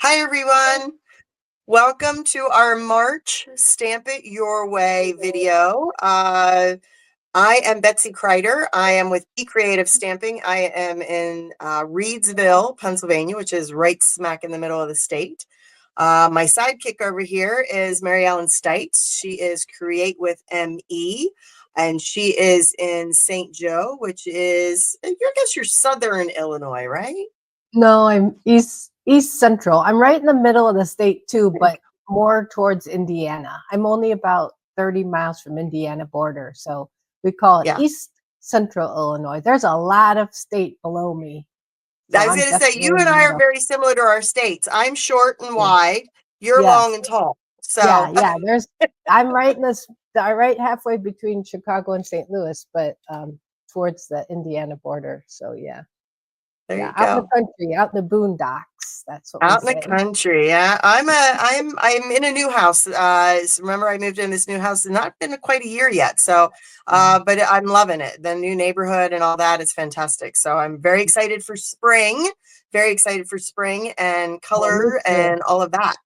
Hi, everyone. Welcome to our March Stamp It Your Way video. I am Betsy Kreider. I am with Be Creative Stamping. I am in Reedsville, Pennsylvania, which is right smack in the middle of the state. My sidekick over here is Mary Ellen Stites. She is Create with ME, and she is in St. Joe, which is, I guess you're Southern Illinois, right? No, I'm East Central. I'm right in the middle of the state too, but more towards Indiana. I'm only about 30 miles from Indiana border, so we call it Yeah. East Central Illinois. There's a lot of state below me. So I was I'm going to say, definitely you in and the I are middle. very similar to our states. I'm short and Yeah. wide. You're long Yes. and tall. Yeah, So yeah. I'm right in this right halfway between Chicago and St. Louis, but towards the Indiana border. So yeah. there Yeah, you out in go. the country, out in the boondocks. That's what we Out in the say. country. Yeah. I'm in a new house. Remember I moved in this new house. It's not been quite a year yet. So but I'm loving it. The new neighborhood and all that is fantastic. So I'm very excited for spring. Very excited for spring and color and all of that.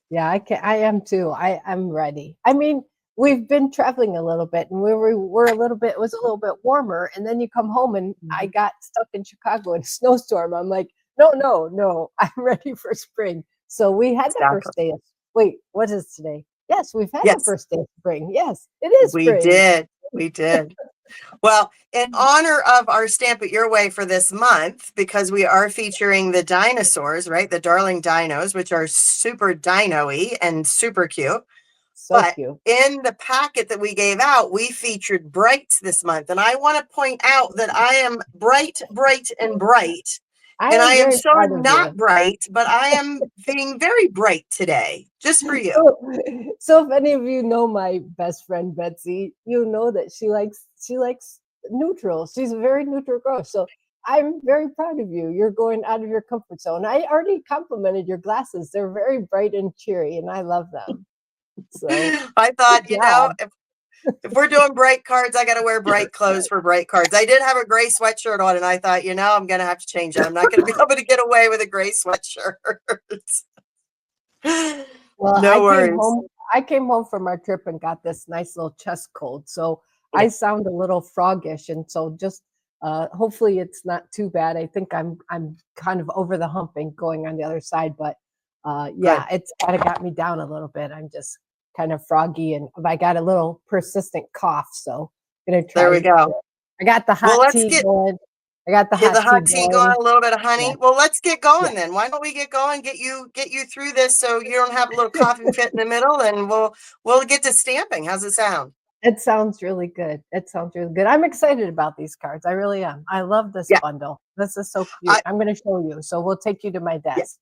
Yeah, I am too. I'm ready. I mean, we've been traveling a little bit, and we're a little bit. It was a little bit warmer, and then you come home, and I got stuck in Chicago in a snowstorm. I'm like, no, no, no. I'm ready for spring. So we had the Exactly. first day of. Wait, what is today? Yes, we've had the Yes, first day of spring. Yes, it is we spring. did. We did. Well, in honor of our Stamp It Your Way for this month, because we are featuring the dinosaurs, right? The Darling Dinos, which are super dino-y and super cute. So But cute. in the packet that we gave out, we featured brights this month. And I want to point out that I am bright, bright, and bright. I And am I am very so proud of not you. bright, but I am being very bright today, just for you. So if any of you know my best friend Betsy, you know that she likes neutral. She's a very neutral girl. So I'm very proud of you. You're going out of your comfort zone. I already complimented your glasses. They're very bright and cheery, and I love them. So I good thought, job. if we're doing bright cards, I got to wear bright clothes for bright cards. I did have a gray sweatshirt on, and I thought, I'm going to have to change that. I'm not going to be able to get away with a gray sweatshirt. Well, No worries. I came home from our trip and got this nice little chest cold. So Yeah, I sound a little froggish, and so just hopefully it's not too bad. I think I'm kind of over the hump and going on the other side, but good. yeah, it's kind of got me down a little bit. I'm just kind of froggy, and I got a little persistent cough. So I'm gonna There try. we go. I got the Well, hot let's tea get going. I got the the hot tea hot tea going, going. a little bit of Yeah, honey. Well, let's get going yeah. then. Why don't we get going? Get you through this so you don't have a little coughing fit in the middle, and we'll get to stamping. How's it sound? It sounds really good. It sounds really good. I'm excited about these cards. I really am. I love this Yeah. bundle. This is so cute. I I'm going to show you. So we'll take you to my yeah. desk.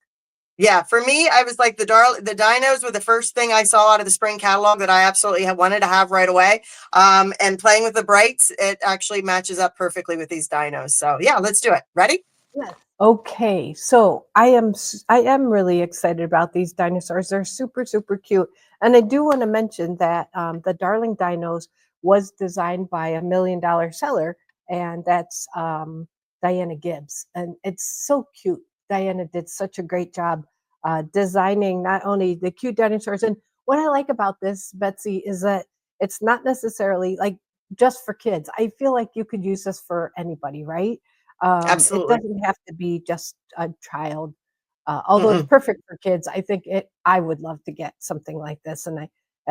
Yeah, for me, I was like the dinos were the first thing I saw out of the spring catalog that I absolutely wanted to have right away. And playing with the brights, it actually matches up perfectly with these dinos. So yeah, let's do it. Ready? Yes. Okay, so I am really excited about these dinosaurs. They're super super cute, and I do want to mention that the Darling Dinos was designed by $1 million seller, and that's Diana Gibbs, and it's so cute. Diana did such a great job designing not only the cute dinosaurs, and what I like about this, Betsy, is that it's not necessarily like just for kids. I feel like you could use this for anybody, right? It Absolutely. doesn't have to be just a child. Although it's Mm-mm. perfect for kids, I think I would love to get something like this, and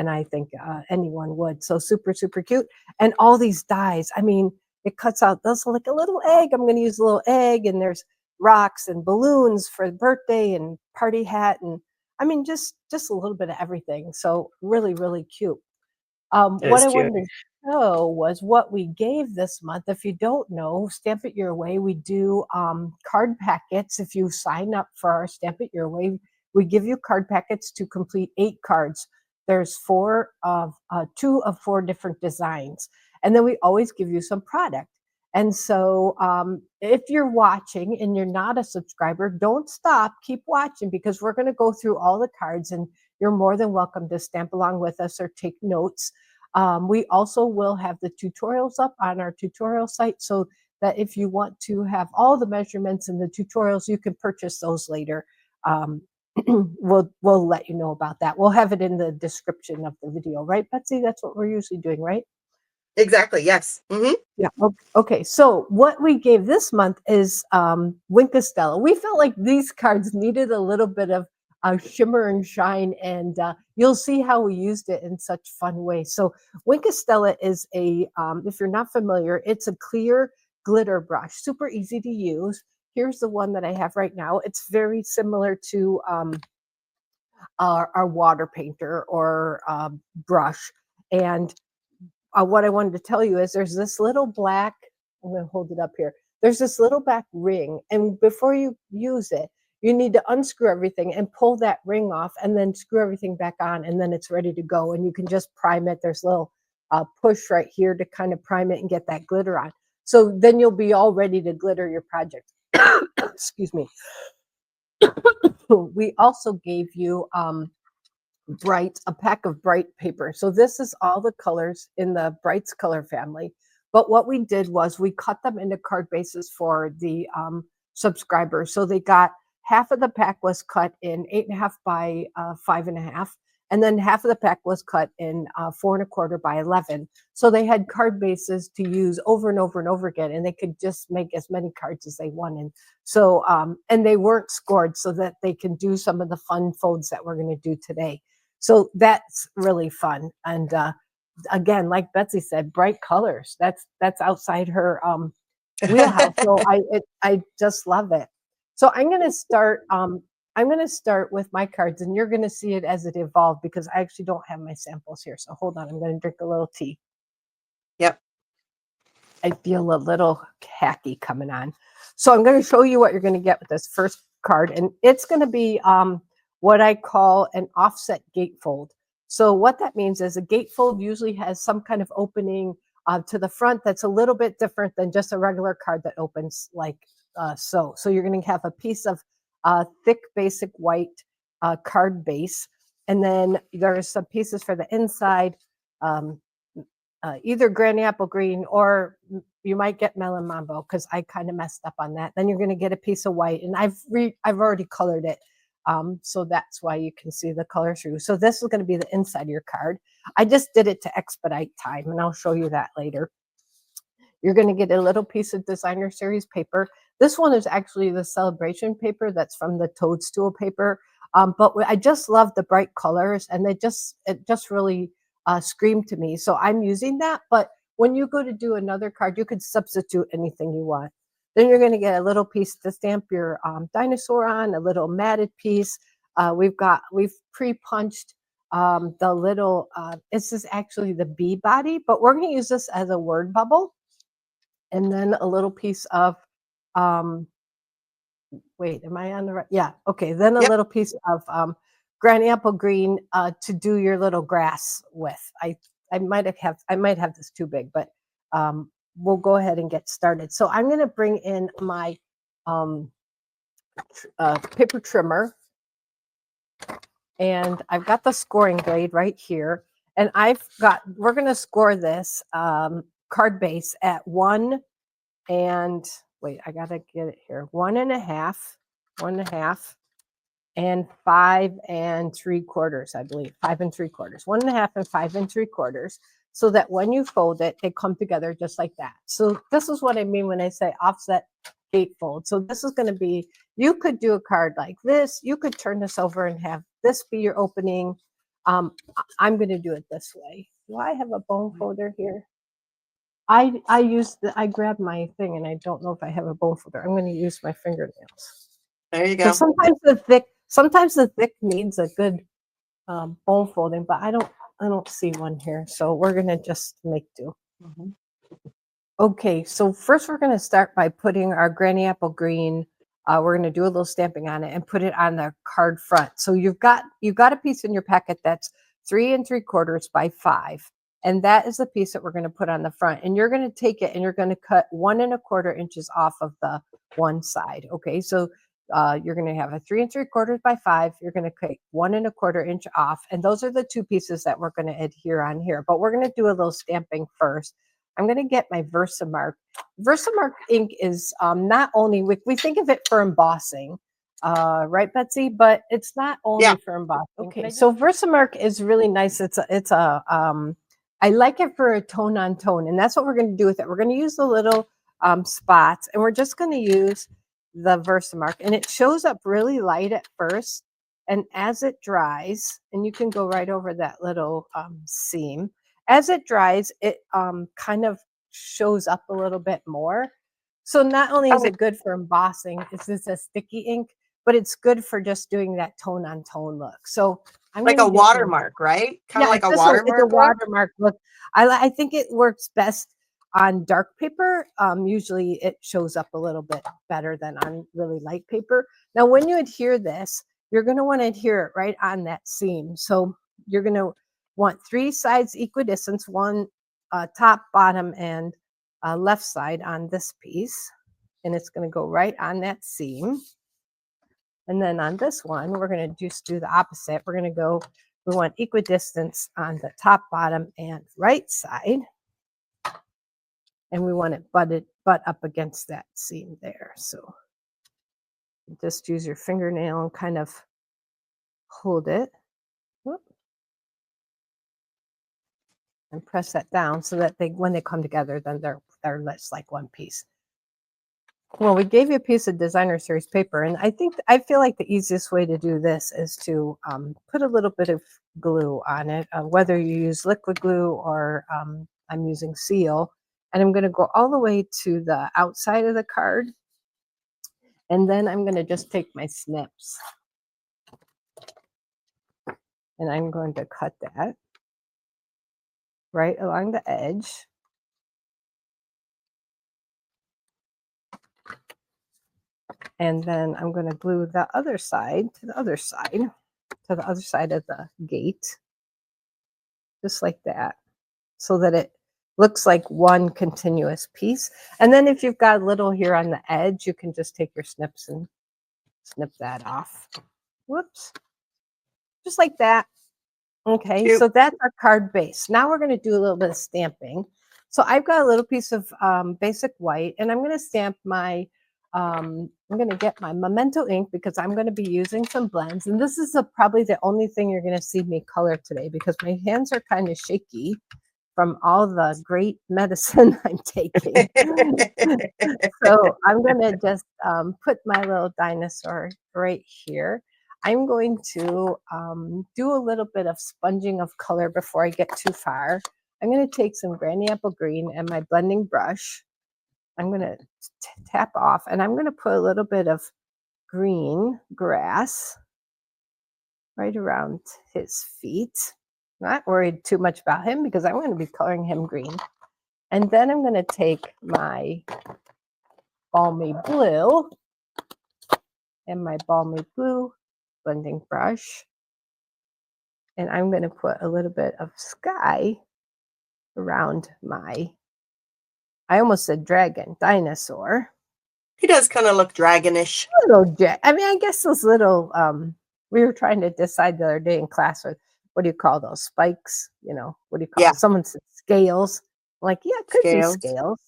I think anyone would. So super super cute, and all these dies. I mean, it cuts out those like a little egg. I'm going to use a little egg, and there's rocks and balloons for the birthday and party hat, and I mean just a little bit of everything. So really really cute. It What is I cute. wanted to show was what we gave this month. If you don't know, Stamp It Your Way, we do card packets. If you sign up for our Stamp It Your Way, we give you card packets to complete 8 cards. There's two of 4 different designs, and then we always give you some product. And so, if you're watching and you're not a subscriber, don't stop. Keep watching because we're going to go through all the cards, and you're more than welcome to stamp along with us or take notes. We also will have the tutorials up on our tutorial site so that if you want to have all the measurements and the tutorials, you can purchase those later. we'll let you know about that. We'll have it in the description of the video, right, Betsy? That's what we're usually doing, right? Exactly. Yes. Mm-hmm. Yeah. Okay. So what we gave this month is Winkastella. We felt like these cards needed a little bit of shimmer and shine, and you'll see how we used it in such fun ways. So Winkastella is if you're not familiar, it's a clear glitter brush, super easy to use. Here's the one that I have right now. It's very similar to our water painter or brush. And what I wanted to tell you is there's this little black, I'm going to hold it up here. There's this little black ring. And before you use it, you need to unscrew everything and pull that ring off and then screw everything back on. And then it's ready to go. And you can just prime it. There's a little push right here to kind of prime it and get that glitter on. So then you'll be all ready to glitter your project. Excuse me. We also gave you a pack of bright paper. So this is all the colors in the Brights color family. But what we did was we cut them into card bases for the subscribers. So they got half of the pack was cut in 8.5 by 5.5. And then half of the pack was cut in 4.25 by 11. So they had card bases to use over and over and over again, and they could just make as many cards as they wanted. So, and they weren't scored so that they can do some of the fun folds that we're going to do today. So that's really fun. And again, like Betsy said, bright colors. That's outside her wheelhouse. So I just love it. So I'm going to start. I'm going to start with my cards, and you're going to see it as it evolved because I actually don't have my samples here. So hold on, I'm going to drink a little tea. Yep. I feel a little khaki coming on. So I'm going to show you what you're going to get with this first card, and it's going to be what I call an offset gatefold. So what that means is a gatefold usually has some kind of opening to the front that's a little bit different than just a regular card that opens like so. So you're going to have a piece of thick basic white card base, and then there's some pieces for the inside, either granny apple green or you might get melon mambo because I kind of messed up on that. Then you're going to get a piece of white, and I've already colored it. So that's why you can see the color through. So this is going to be the inside of your card. I just did it to expedite time, and I'll show you that later. You're going to get a little piece of designer series paper. This one is actually the celebration paper that's from the toadstool paper. But I just love the bright colors, and it just really screamed to me. So I'm using that. But when you go to do another card, you could substitute anything you want. Then you're going to get a little piece to stamp your dinosaur on, a little matted piece. We've pre-punched the little, this is actually the bee body, but we're going to use this as a word bubble. And then a little piece of, wait, am I on the right? Yeah, okay. Then a little piece of granny apple green to do your little grass with. I might have this too big, but we'll go ahead and get started. So I'm going to bring in my paper trimmer, and I've got the scoring blade right here, and we're going to score this card base at 1 and wait, I gotta get it here. 1.5, 1.5, and 5 3/4, I believe. 5 3/4. 1.5 and 5 3/4. So that when you fold it, they come together just like that. So this is what I mean when I say offset gatefold. So this is going to be, you could do a card like this. You could turn this over and have this be your opening. I'm going to do it this way. Do I have a bone folder here? I grabbed my thing, and I don't know if I have a bone folder. I'm going to use my fingernails. There you go. Sometimes the thick needs a good bone folding, but I don't see one here. So we're going to just make do. Mm-hmm. Okay, so first we're going to start by putting our granny apple green. We're going to do a little stamping on it and put it on the card front. So you've got a piece in your packet that's 3 3/4 by 5. And that is the piece that we're going to put on the front. And you're going to take it and you're going to cut 1 1/4 inches off of the one side. Okay, so you're going to have a 3 3/4 by 5. You're going to cut 1 1/4 inch off. And those are the two pieces that we're going to adhere on here. But we're going to do a little stamping first. I'm going to get my Versamark. Versamark ink is not only, we think of it for embossing, Right, Betsy? But it's not Yeah. only for embossing. Okay, so Versamark is really nice. I like it for a tone on tone, and that's what we're going to do with it. We're going to use the little spots, and we're just going to use the Versamark, and it shows up really light at first, and as it dries, and you can go right over that little seam. As it dries, it kind of shows up a little bit more. So not only is it good for embossing, it's a sticky ink, but it's good for just doing that tone on tone look. So I'm like going a to get watermark, right? Kind of yeah, like a it's a watermark look. watermark look. I think it works best on dark paper. Usually it shows up a little bit better than on really light paper. Now, when you adhere this, you're going to want to adhere it right on that seam. So you're going to want 3 sides equidistant, one top, bottom, and left side on this piece. And it's going to go right on that seam. And then on this one, we're going to just do the opposite. We're going to go, we want equidistance on the top, bottom, and right side. And we want it butt up against that seam there. So just use your fingernail and kind of hold it. Whoop, and press that down so that when they come together, then they're less like one piece. Well, we gave you a piece of designer series paper, and I feel like the easiest way to do this is to put a little bit of glue on it, whether you use liquid glue or I'm using seal. And I'm going to go all the way to the outside of the card, and then I'm going to just take my snips, and I'm going to cut that right along the edge. And then I'm going to glue the other side to the other side, to the other side of the gate, just like that, so that it looks like one continuous piece. And then if you've got a little here on the edge, you can just take your snips and snip that off. Whoops. Just like that. Okay, Cute. so that's our card base. Now we're going to do a little bit of stamping. So I've got a little piece of basic white, and I'm going to stamp my, I'm going to get my Memento ink because I'm going to be using some blends. And this is probably the only thing you're going to see me color today because my hands are kind of shaky from all the great medicine I'm taking. So I'm going to just put my little dinosaur right here. I'm going to do a little bit of sponging of color before I get too far. I'm going to take some Granny Apple Green and my blending brush. I'm going to tap off, and I'm going to put a little bit of green grass right around his feet. Not worried too much about him because I'm going to be coloring him green. And then I'm going to take my balmy blue and my balmy blue blending brush. And I'm going to put a little bit of sky around my, I almost said dragon, dinosaur. He does kind of look dragonish. Little, I mean, I guess those little, we were trying to decide the other day in class, what do you call those spikes? You know, what do you call Yeah. them? Someone said scales. I'm like, yeah, it could be scales.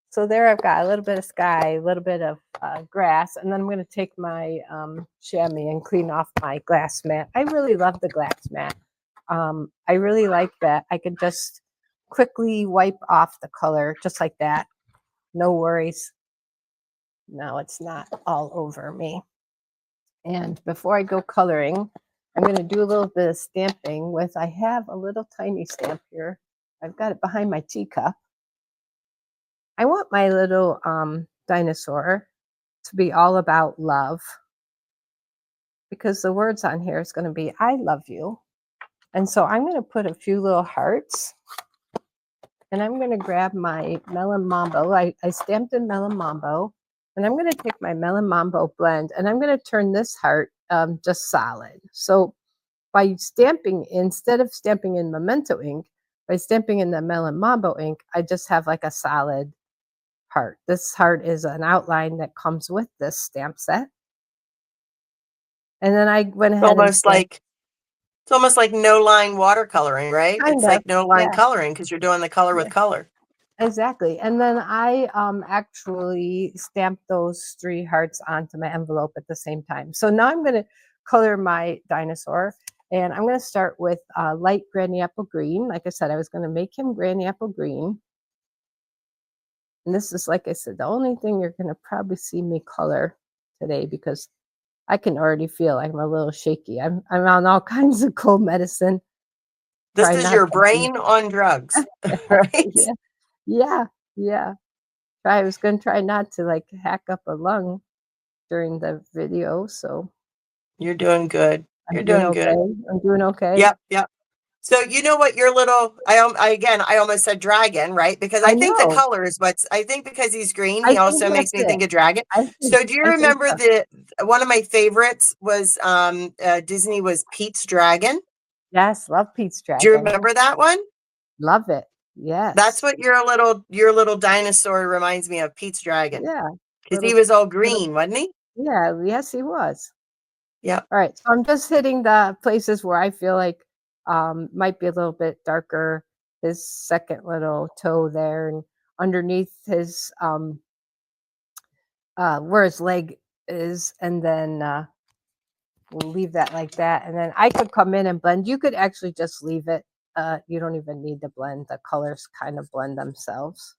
So there I've got a little bit of sky, a little bit of grass, and then I'm going to take my chamois and clean off my glass mat. I really love the glass mat. I really like that. I can just quickly wipe off the color just like that. No worries. Now it's not all over me. And before I go coloring, I'm going to do a little bit of stamping with, I have a little tiny stamp here. I've got it behind my teacup. I want my little dinosaur to be all about love because the words on here is going to be, I love you. And so I'm going to put a few little hearts, and I'm going to grab my Melon Mambo. I stamped in Melon Mambo, and I'm going to take my Melon Mambo blend, and I'm going to turn this heart just solid. So by stamping, instead of stamping in Memento ink, by stamping in the Melon Mambo ink, I just have like a solid heart. This heart is an outline that comes with this stamp set. And then I went ahead and stamped. It's almost like no line watercoloring, right? Kind It's of, like no line yeah. coloring because you're doing the color with color. Exactly. And then I actually stamped those 3 hearts onto my envelope at the same time. So now I'm going to color my dinosaur. And I'm going to start with light granny apple green. Like I said, I was going to make him granny apple green. And this is, like I said, the only thing you're going to probably see me color today because I can already feel like I'm a little shaky. I'm on all kinds of cold medicine. This Try is not your to be. brain on drugs, right? Yeah, yeah, yeah. I was going to try not to like hack up a lung during the video, so You're doing good. You're I'm doing doing okay. good. I'm doing okay. Yep, yep. So you know what your little I almost said dragon, right? Because I I think the know. color is what's I think because he's green, I he think also makes that's me it. think of dragon. So do you I think remember so. the one of my favorites was Disney was Pete's Dragon? Yes, love Pete's Do you Dragon. remember that one? Love it. That's Yes. what your little dinosaur reminds me of, Pete's Dragon. Yeah. Because he Little, was all little. green, wasn't he? Yeah. Yes, he was. Yep. All right. So I'm just hitting the places where I feel like might be a little bit darker. His second little toe there, and underneath his where his leg is, and then we'll leave that like that. And then I could come in and blend. You could actually just leave it. You don't even need to blend. The colors kind of blend themselves.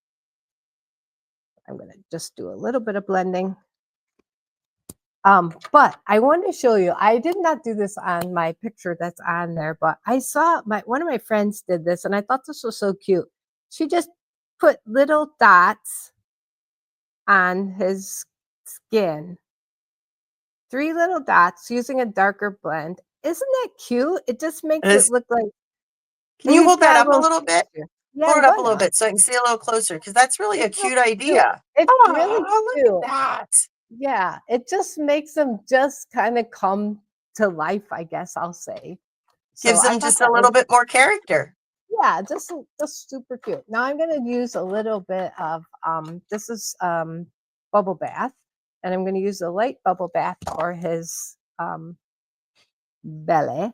I'm going to just do a little bit of blending. But I wanted to show you, I did not do this on my picture that's on there, but I saw one of my friends did this and I thought this was so cute. She just put little dots on his skin, 3 little dots using a darker blend. Isn't that cute? It just makes it look like Can you he's hold that got a up a little little bit? texture. Yeah, Hold I'm it up a little gonna. bit so I can see a little closer because that's really a It's so cute cute. idea. It's really Oh, look at cute. that. Yeah, it just makes them just kind of come to life, I guess I'll say. So Gives I them thought just a that was, little bit more character. yeah, just super cute. Now I'm going to use a little bit of this is bubble bath, and I'm going to use a light bubble bath for his belly.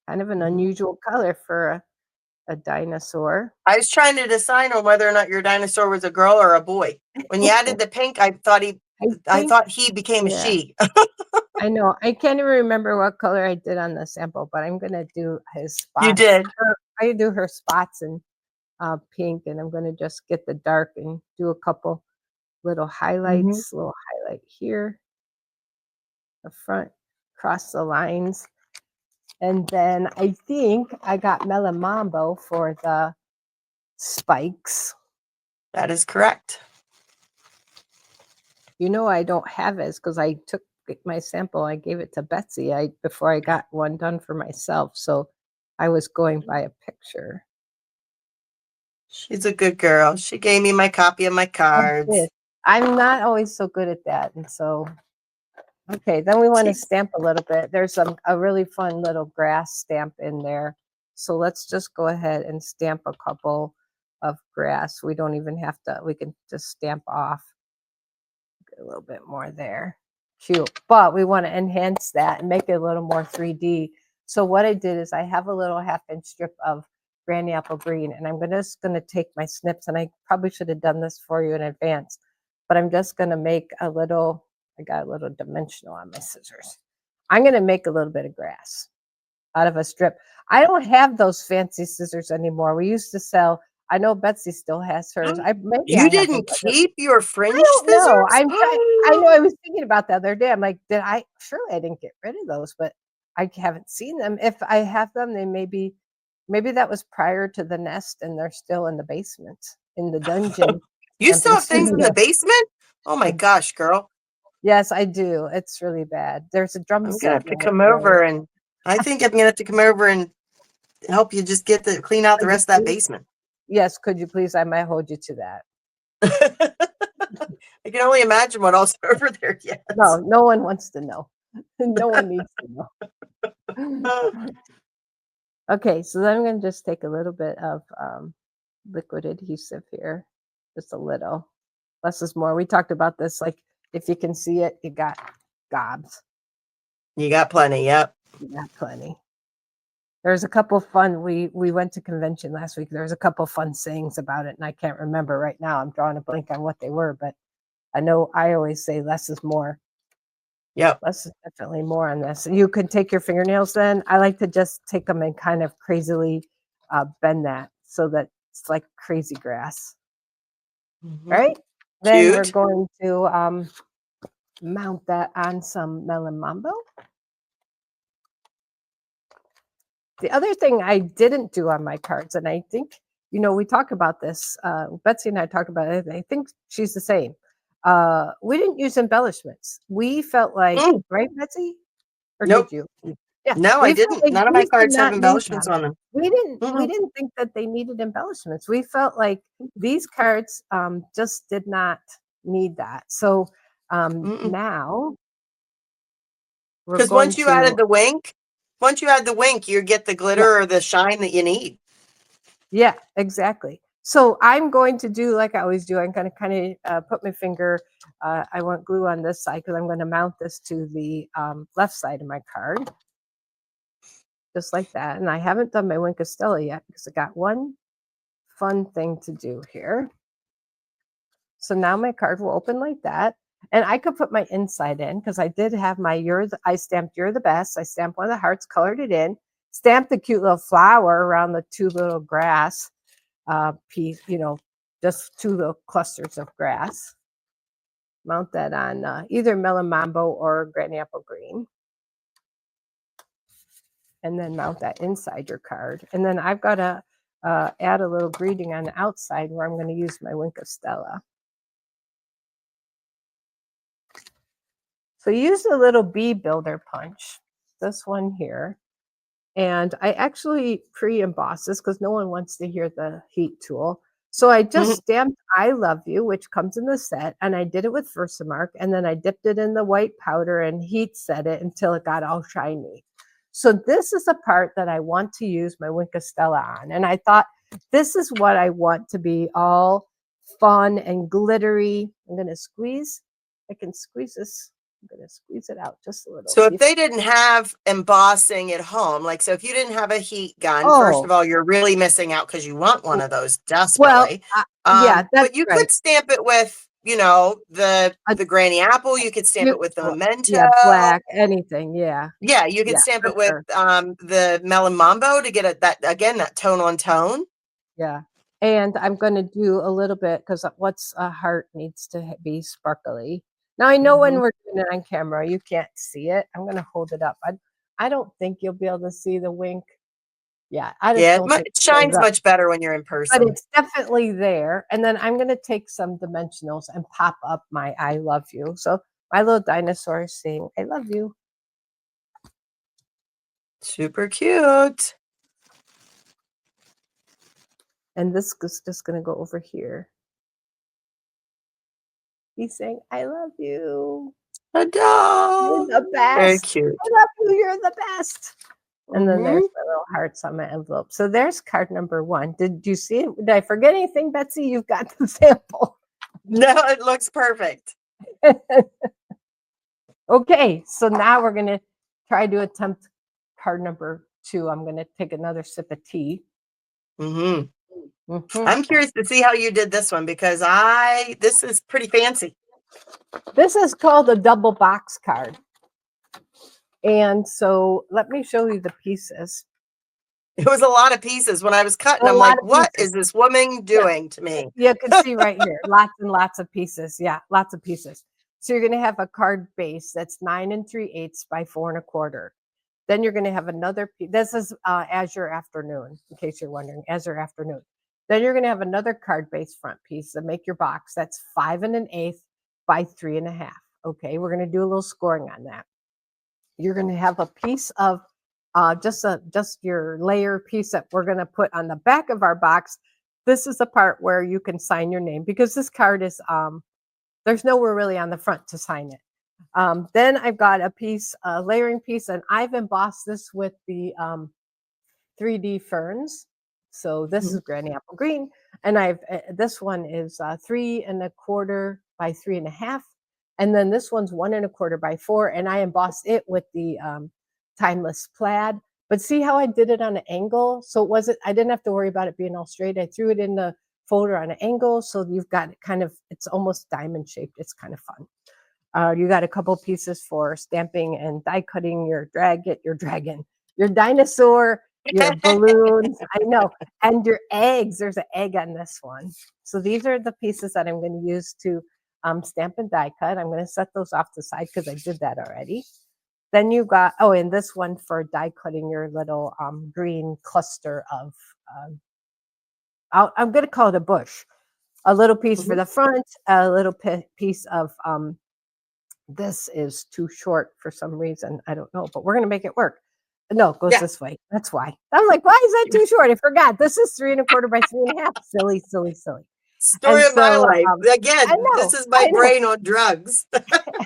Kind of an Mhm. unusual color for a dinosaur. I was trying to decide on whether or not your dinosaur was a girl or a boy. When you added the pink, I I think, thought he became a yeah, she. I know. I can't even remember what color I did on the sample, but I'm gonna do his You spots. did. I do her spots in pink, and I'm gonna just get the dark and do a couple little Mhm. highlights. Little highlight here, the front, across the lines, and then I think I got Melamambo for the spikes. That is correct. You know I don't have it because I took my sample, I gave it to Betsy before I got one done for myself. So I was going by a picture. She's a good girl. She gave me my copy of my I did. cards. I'm not always so good at that. And so, okay, then we want to She's stamp a little bit. There's a really fun little grass stamp in there. So let's just go ahead and stamp a couple of grass. We don't even have to, we can just stamp off. Get a little bit more there. Cute. But we want to enhance that and make it a little more 3D. So what I did is I have a little 1/2 inch strip of granny apple green, and I'm just going to take my snips, and I probably should have done this for you in advance, but I'm just going to make a little, I got a little dimensional on my scissors. I'm going to make a little bit of grass out of a strip. I don't have those fancy scissors anymore. We used to sell, I know Betsy still has hers. Maybe You I have them, didn't but keep your I fringe don't know. scissors? I know I was thinking about the other day. I'm like, did I surely I didn't get rid of those, but I haven't seen them. If I have them, they maybe that was prior to the nest and they're still in the basement in the dungeon You still camping have things in the studio. basement? Oh my gosh, girl. Yes, I do. It's really bad. There's a drum I'm gonna set have to in it come though. over and I think I'm gonna have to come over and help you just clean out the Could you rest of that please? basement. Yes, could you please? I might hold you to that. I can only imagine what else over there yet. No, no one wants to know. No one needs to know. Okay, so then I'm going to just take a little bit of liquid adhesive here, just a little. Less is more. We talked about this, like if you can see it, you got gobs. You got plenty, yep. You got plenty. There's a couple fun. We went to convention last week. There's a couple fun sayings about it, and I can't remember right now. I'm drawing a blank on what they were, but I know I always say less is more. Yep. Less is definitely more on this. You could take your fingernails then. I like to just take them and kind of crazily bend that so that it's like crazy grass. Right? Then we're Cute. going to mount that on some melon mambo. The other thing I didn't do on my cards, and I think, we talk about this, Betsy and I talked about it, I think she's the same. We didn't use embellishments. We felt like, Mm, right, Betsy? Or nope. did you? Yeah, No, I we felt didn't. like None of my these did cards have not need embellishments them. on them. We Mm-mm, didn't think that they needed embellishments. We felt like these cards just did not need that. So mm-mm. now we're Because going to, once you add the wink, you get the yeah, glitter or the shine that you need. yeah, exactly. So I'm going to do like I always do. I'm going to kind of put my finger. I want glue on this side because I'm going to mount this to the left side of my card, just like that. And I haven't done my Wink of Stella yet because I got one fun thing to do here. So now my card will open like that. And I could put my inside in because I did have my I stamped You're the Best. I stamped one of the hearts, colored it in, stamped the cute little flower around the two little grass piece, just two little clusters of grass. Mount that on either melon mambo or granny apple green. And then mount that inside your card. And then I've got to add a little greeting on the outside where I'm going to use my Wink of Stella. So use a little bee builder punch, this one here. And I actually pre-embossed this because no one wants to hear the heat tool. So I just stamped I love you, which comes in the set, and I did it with Versamark, and then I dipped it in the white powder and heat set it until it got all shiny. So this is the part that I want to use my Wink of Stella on. And I thought, this is what I want to be all fun and glittery. I'm going to squeeze. I can squeeze this. I'm going to squeeze it out just a little. So if they didn't have embossing at home, like, so if you didn't have a heat gun, first of all, you're really missing out because you want one of those well, desperately. yeah, that's But you right. could stamp it with, the granny apple. You could stamp it with the memento. Yeah, black, anything, yeah. Yeah, you could Yeah, stamp for it with sure. the melon mambo to get that tone on tone. Yeah, and I'm gonna do a little bit because what's a heart needs to be sparkly. Now, I know when we're doing it on camera, you can't see it. I'm gonna hold it up. I don't think you'll be able to see the wink. Yeah, I just Yeah, don't think it it shows shines up, much better when you're in but person. it's definitely there, and then I'm gonna take some dimensionals and pop up my I love you. So my little dinosaur is saying, "I love you." Super cute. And this is just gonna go over here. He's saying, "I love you. You're the Very best. cute. I love you. You're the best." And then there's Mhm. my little hearts on my envelope. So there's card number 1. Did you see it? Did I forget anything, Betsy? You've got the sample. No, it looks perfect. Okay, so now we're gonna try to attempt card number 2. I'm gonna take another sip of tea. Mhm. Mhm. I'm curious to see how you did this one because this is pretty fancy. This is called a double box card. And so let me show you the pieces. It was a lot of pieces. When I was cutting, A I'm lot like, of what pieces. is this woman Yeah. doing to me? You can see right here, lots and lots of pieces. Yeah, lots of pieces. So you're going to have a card base that's 9 3/8 by 4 1/4. Then you're going to have another piece. This is Azure Afternoon, in case you're wondering, Azure Afternoon. Then you're going to have another card base front piece to make your box. That's 5 1/8 by 3 1/2. Okay, we're going to do a little scoring on that. You're going to have a piece of just your layer piece that we're going to put on the back of our box. This is the part where you can sign your name because this card is there's nowhere really on the front to sign it. Then I've got a piece, a layering piece, and I've embossed this with the 3D ferns. So this is Granny Apple Green, and this one is 3 1/4 by 3 1/2, and then this one's 1 1/4 by 4, and I embossed it with the Timeless Plaid. But see how I did it on an angle? So it wasn't, I didn't have to worry about it being all straight. I threw it in the folder on an angle. So you've got it kind of, it's almost diamond shaped. It's kind of fun. You got a couple pieces for stamping and die cutting your dragon, your dinosaur, your balloons. I know. And your eggs. There's an egg on this one. So these are the pieces that I'm going to use to stamp and die cut. I'm going to set those off to the side because I did that already. Then you got, oh, and this one for die cutting your little green cluster of, I'm going to call it a bush. A little piece for the front, a little piece of, this is too short for some reason. I don't know, but we're going to make it work. No, it goes this way. That's why. I'm like, why is that too short? I forgot. This is 3¼ by 3½. Silly, silly, silly. Story of my life. Again, this is my brain on drugs. I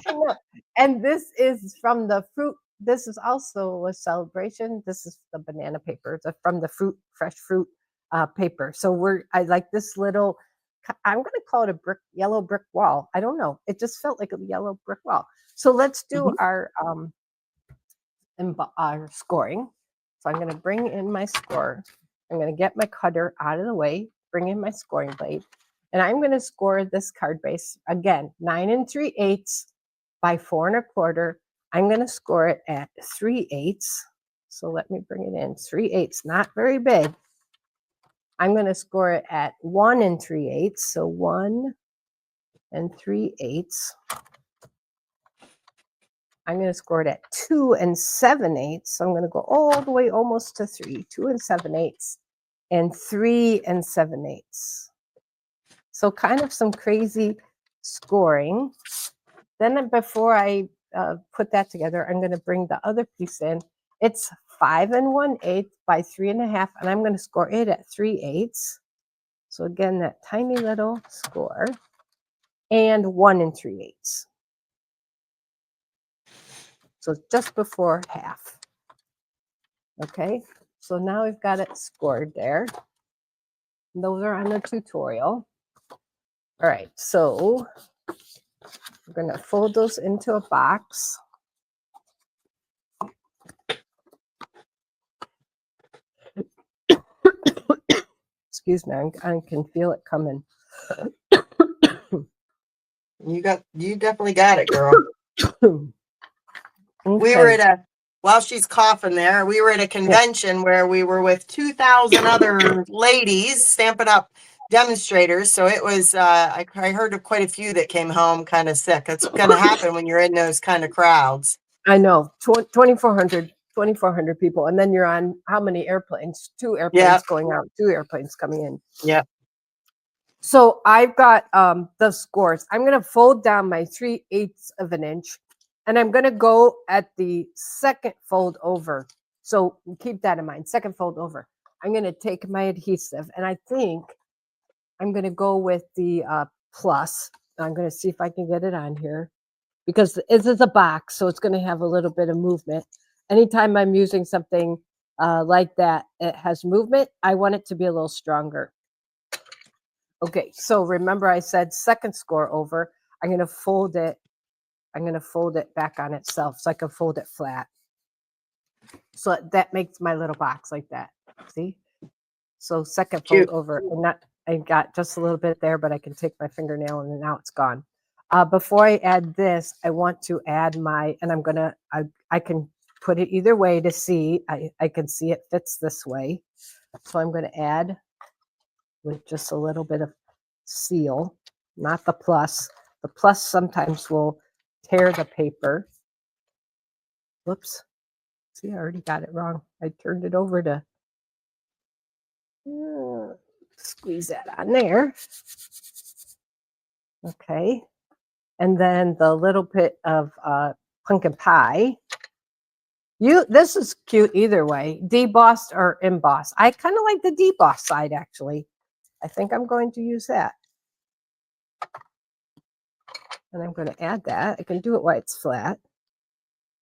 know. And this is from the fruit. This is also a celebration. This is the banana paper. It's from the fresh fruit paper. So I like this little, I'm going to call it a yellow brick wall. I don't know. It just felt like a yellow brick wall. So let's do our scoring. So I'm going to bring in my score. I'm going to get my cutter out of the way, bring in my scoring blade, and I'm going to score this card base again, 9 3/8 by 4 1/4. I'm going to score it at 3/8. So let me bring it in. 3/8, not very big. I'm going to score it at 1 3/8. So 1 3/8. I'm going to score it at 2 7/8. So I'm going to go all the way almost to 3, 2 7/8, and 3 7/8. So kind of some crazy scoring. Then before I put that together, I'm going to bring the other piece in. It's 5 1/8 by 3½, and I'm going to score it at 3/8. So again, that tiny little score, and 1 3/8. So just before half. Okay, so now we've got it scored there. Those are on the tutorial. All right, so we're going to fold those into a box. Excuse me, I can feel it coming. You definitely got it, girl. Okay. We were while she's coughing there, we were at a convention where we were with 2,000 other ladies, Stampin' Up demonstrators. So it was, I heard of quite a few that came home kind of sick. That's going to happen when you're in those kind of crowds. I know, 2,400 people. And then you're on how many airplanes? 2 airplanes going out, 2 airplanes coming in. Yeah. So I've got the scores. I'm going to fold down my 3/8 of an inch, and I'm going to go at the second fold over. So keep that in mind, second fold over. I'm going to take my adhesive, and I think I'm going to go with the plus. I'm going to see if I can get it on here, because this is a box, so it's going to have a little bit of movement. Anytime I'm using something like that, it has movement, I want it to be a little stronger. Okay, so remember I said second score over. I'm going to fold it. I'm going to fold it back on itself so I can fold it flat. So that makes my little box like that. See? So second fold over. And that, I got just a little bit there, but I can take my fingernail and now it's gone. Before I add this, I want to add my, and I'm going to, I can put it either way to see. I can see it fits this way. So I'm going to add with just a little bit of seal, not the plus. The plus sometimes will tear the paper. Whoops. See, I already got it wrong. I turned it over to squeeze that on there. Okay. And then the little bit of pumpkin pie. This is cute either way, debossed or embossed. I kind of like the debossed side, actually. I think I'm going to use that. And I'm going to add that. I can do it while it's flat.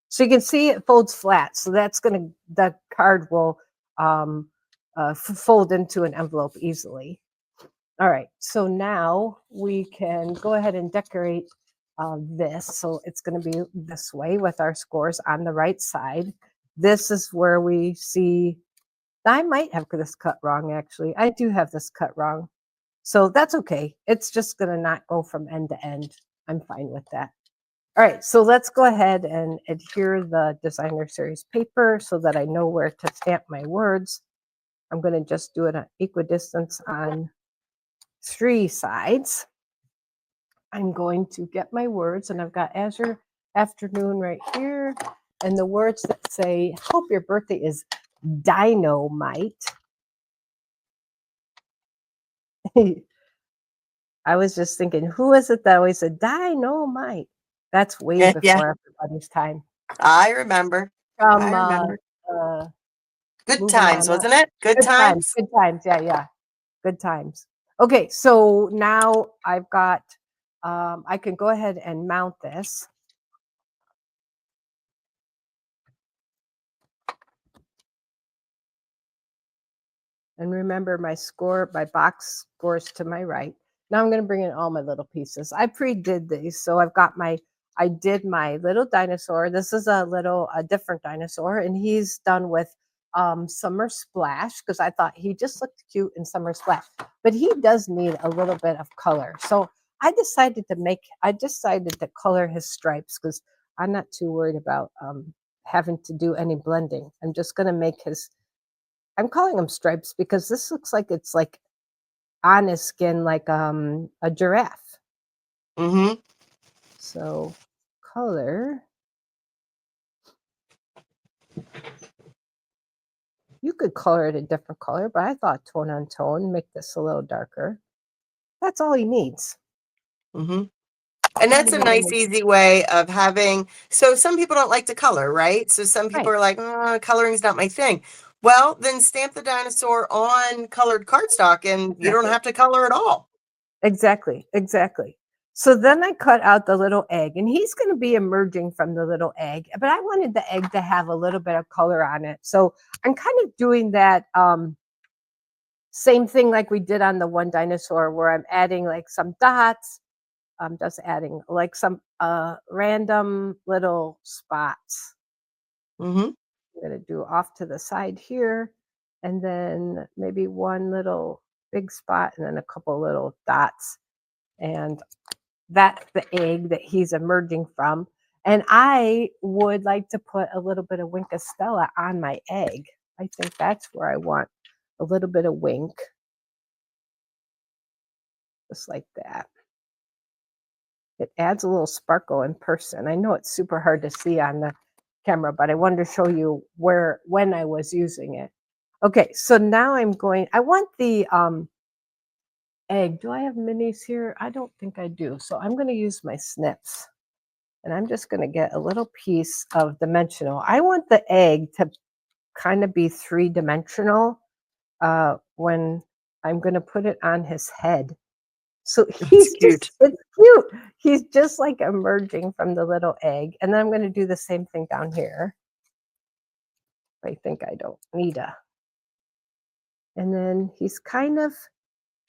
So you can see it folds flat. So that's going to, the card will fold into an envelope easily. All right. So now we can go ahead and decorate this. So it's going to be this way with our scores on the right side. this is where we see, I might have this cut wrong, actually. I do have this cut wrong. So that's okay. It's just going to not go from end to end. I'm fine with that. All right, so let's go ahead and adhere the designer series paper so that I know where to stamp my words. I'm going to just do it at equidistance on 3 sides. I'm going to get my words, and I've got Azure Afternoon right here, and the words that say, hope your birthday is dynamite. I was just thinking, who is it that always said dynamite? That's way Yeah, before everybody's time. I remember. I From remember. Good moving times, on up. wasn't it? Good Good times, times. good times. Yeah, yeah. Good times. Okay, so now I've got, I can go ahead and mount this. And remember my box scores to my right. Now I'm going to bring in all my little pieces. I pre-did these. So I did my little dinosaur. This is a different dinosaur, and he's done with Summer Splash, because I thought he just looked cute in Summer Splash, but he does need a little bit of color. So I decided to color his stripes, because I'm not too worried about having to do any blending. I'm just going to make I'm calling them stripes because this looks like it's like on his skin like a giraffe. Mm-hmm. So color. You could color it a different color, but I thought tone on tone, make this a little darker. That's all he needs. Mm-hmm. And Not that's a even nice, gonna, easy way of having. So some people don't like to color, right? So some people right. are like, oh, coloring's not my thing. Well, then stamp the dinosaur on colored cardstock and you don't Exactly. have to color at all. Exactly. Exactly. So then I cut out the little egg, and he's going to be emerging from the little egg, but I wanted the egg to have a little bit of color on it. So I'm kind of doing that same thing like we did on the one dinosaur, where I'm adding like some dots. I'm just adding like some random little spots. Mm-hmm. I'm going to do off to the side here, and then maybe one little big spot, and then a couple little dots. And that's the egg that he's emerging from. And I would like to put a little bit of Wink of Stella on my egg. I think that's where I want a little bit of wink, just like that. It adds a little sparkle in person. I know it's super hard to see on the camera, but I wanted to show you when I was using it. Okay, so now I want the egg. Do I have minis here? I don't think I do. So I'm going to use my snips, and I'm just going to get a little piece of dimensional. I want the egg to kind of be 3-dimensional when I'm going to put it on his head. So That's cute. it's cute. He's just like emerging from the little egg. And then I'm going to do the same thing down here. I think I don't need a. And then he's kind of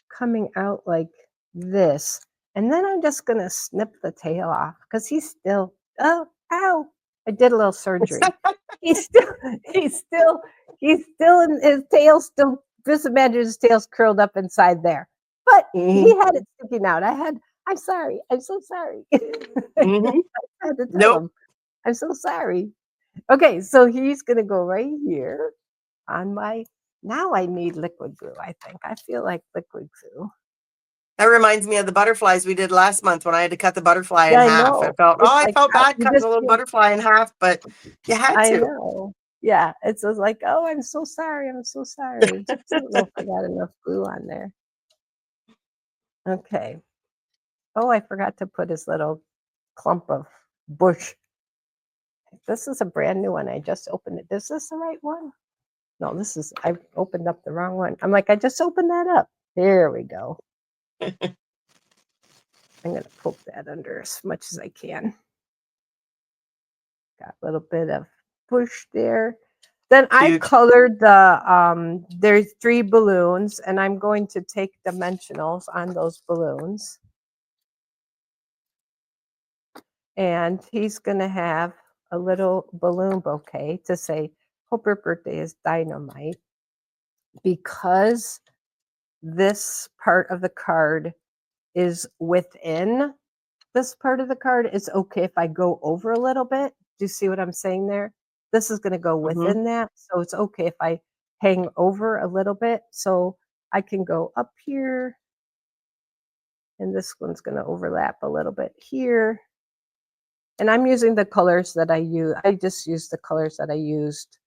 coming out like this. And then I'm just going to snip the tail off because he's still, oh, ow. I did a little surgery. He's still, he's still, he's still in his tail, still, just imagine his tail's curled up inside there. But he Mm-hmm. had it sticking out. I'm sorry. I'm so sorry. I Mm-hmm. had to tell Nope. him, I'm so sorry. Okay, so he's going to go right here on now I need liquid glue, I think. I feel like liquid glue. That reminds me of the butterflies we did last month when I had to cut the butterfly in Yeah, I half. know. It's I like, felt how bad you cutting just the little feel, butterfly in half, but you had I to. know. Yeah, it's just like, oh, I'm so sorry. I'm so sorry. Just don't know if I got enough glue on there. Okay. Oh, I forgot to put his little clump of bush. This is a brand new one. I just opened it. Is this the right one? No, I opened up the wrong one. I'm like, I just opened that up. There we go. I'm going to poke that under as much as I can. Got a little bit of bush there. Then I Cute. colored there's 3 balloons, and I'm going to take dimensionals on those balloons. And he's going to have a little balloon bouquet to say, hope your birthday is dynamite, because this part of the card is within this part of the card. It's okay if I go over a little bit. Do you see what I'm saying there? This is going to go Mhm. within that. So it's okay if I hang over a little bit. So I can go up here, and this one's going to overlap a little bit here. And I'm using the colors that I use. I just used the colors that I used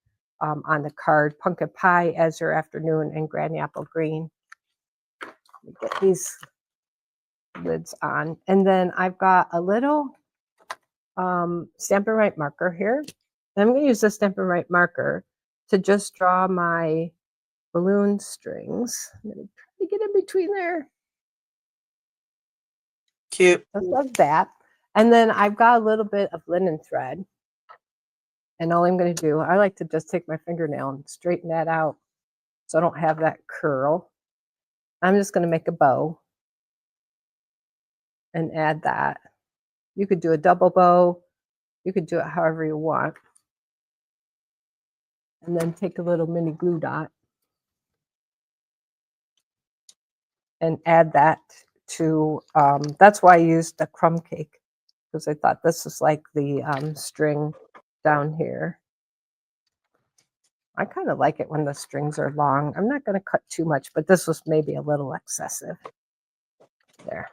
on the card: pumpkin pie, azure afternoon, and granny apple green. Let me get these lids on. And then I've got a little Stampin' Right marker here. I'm going to use the Stampin' Right marker to just draw my balloon strings. I'm going to try to get in between there. Cute. Just like that. And then I've got a little bit of linen thread. And all I'm going to do, I like to just take my fingernail and straighten that out so I don't have that curl. I'm just going to make a bow and add that. You could do a double bow. You could do it however you want. And then take a little mini glue dot and add that to, that's why I used the crumb cake, because I thought this is like the string down here. I kind of like it when the strings are long. I'm not going to cut too much, but this was maybe a little excessive. There.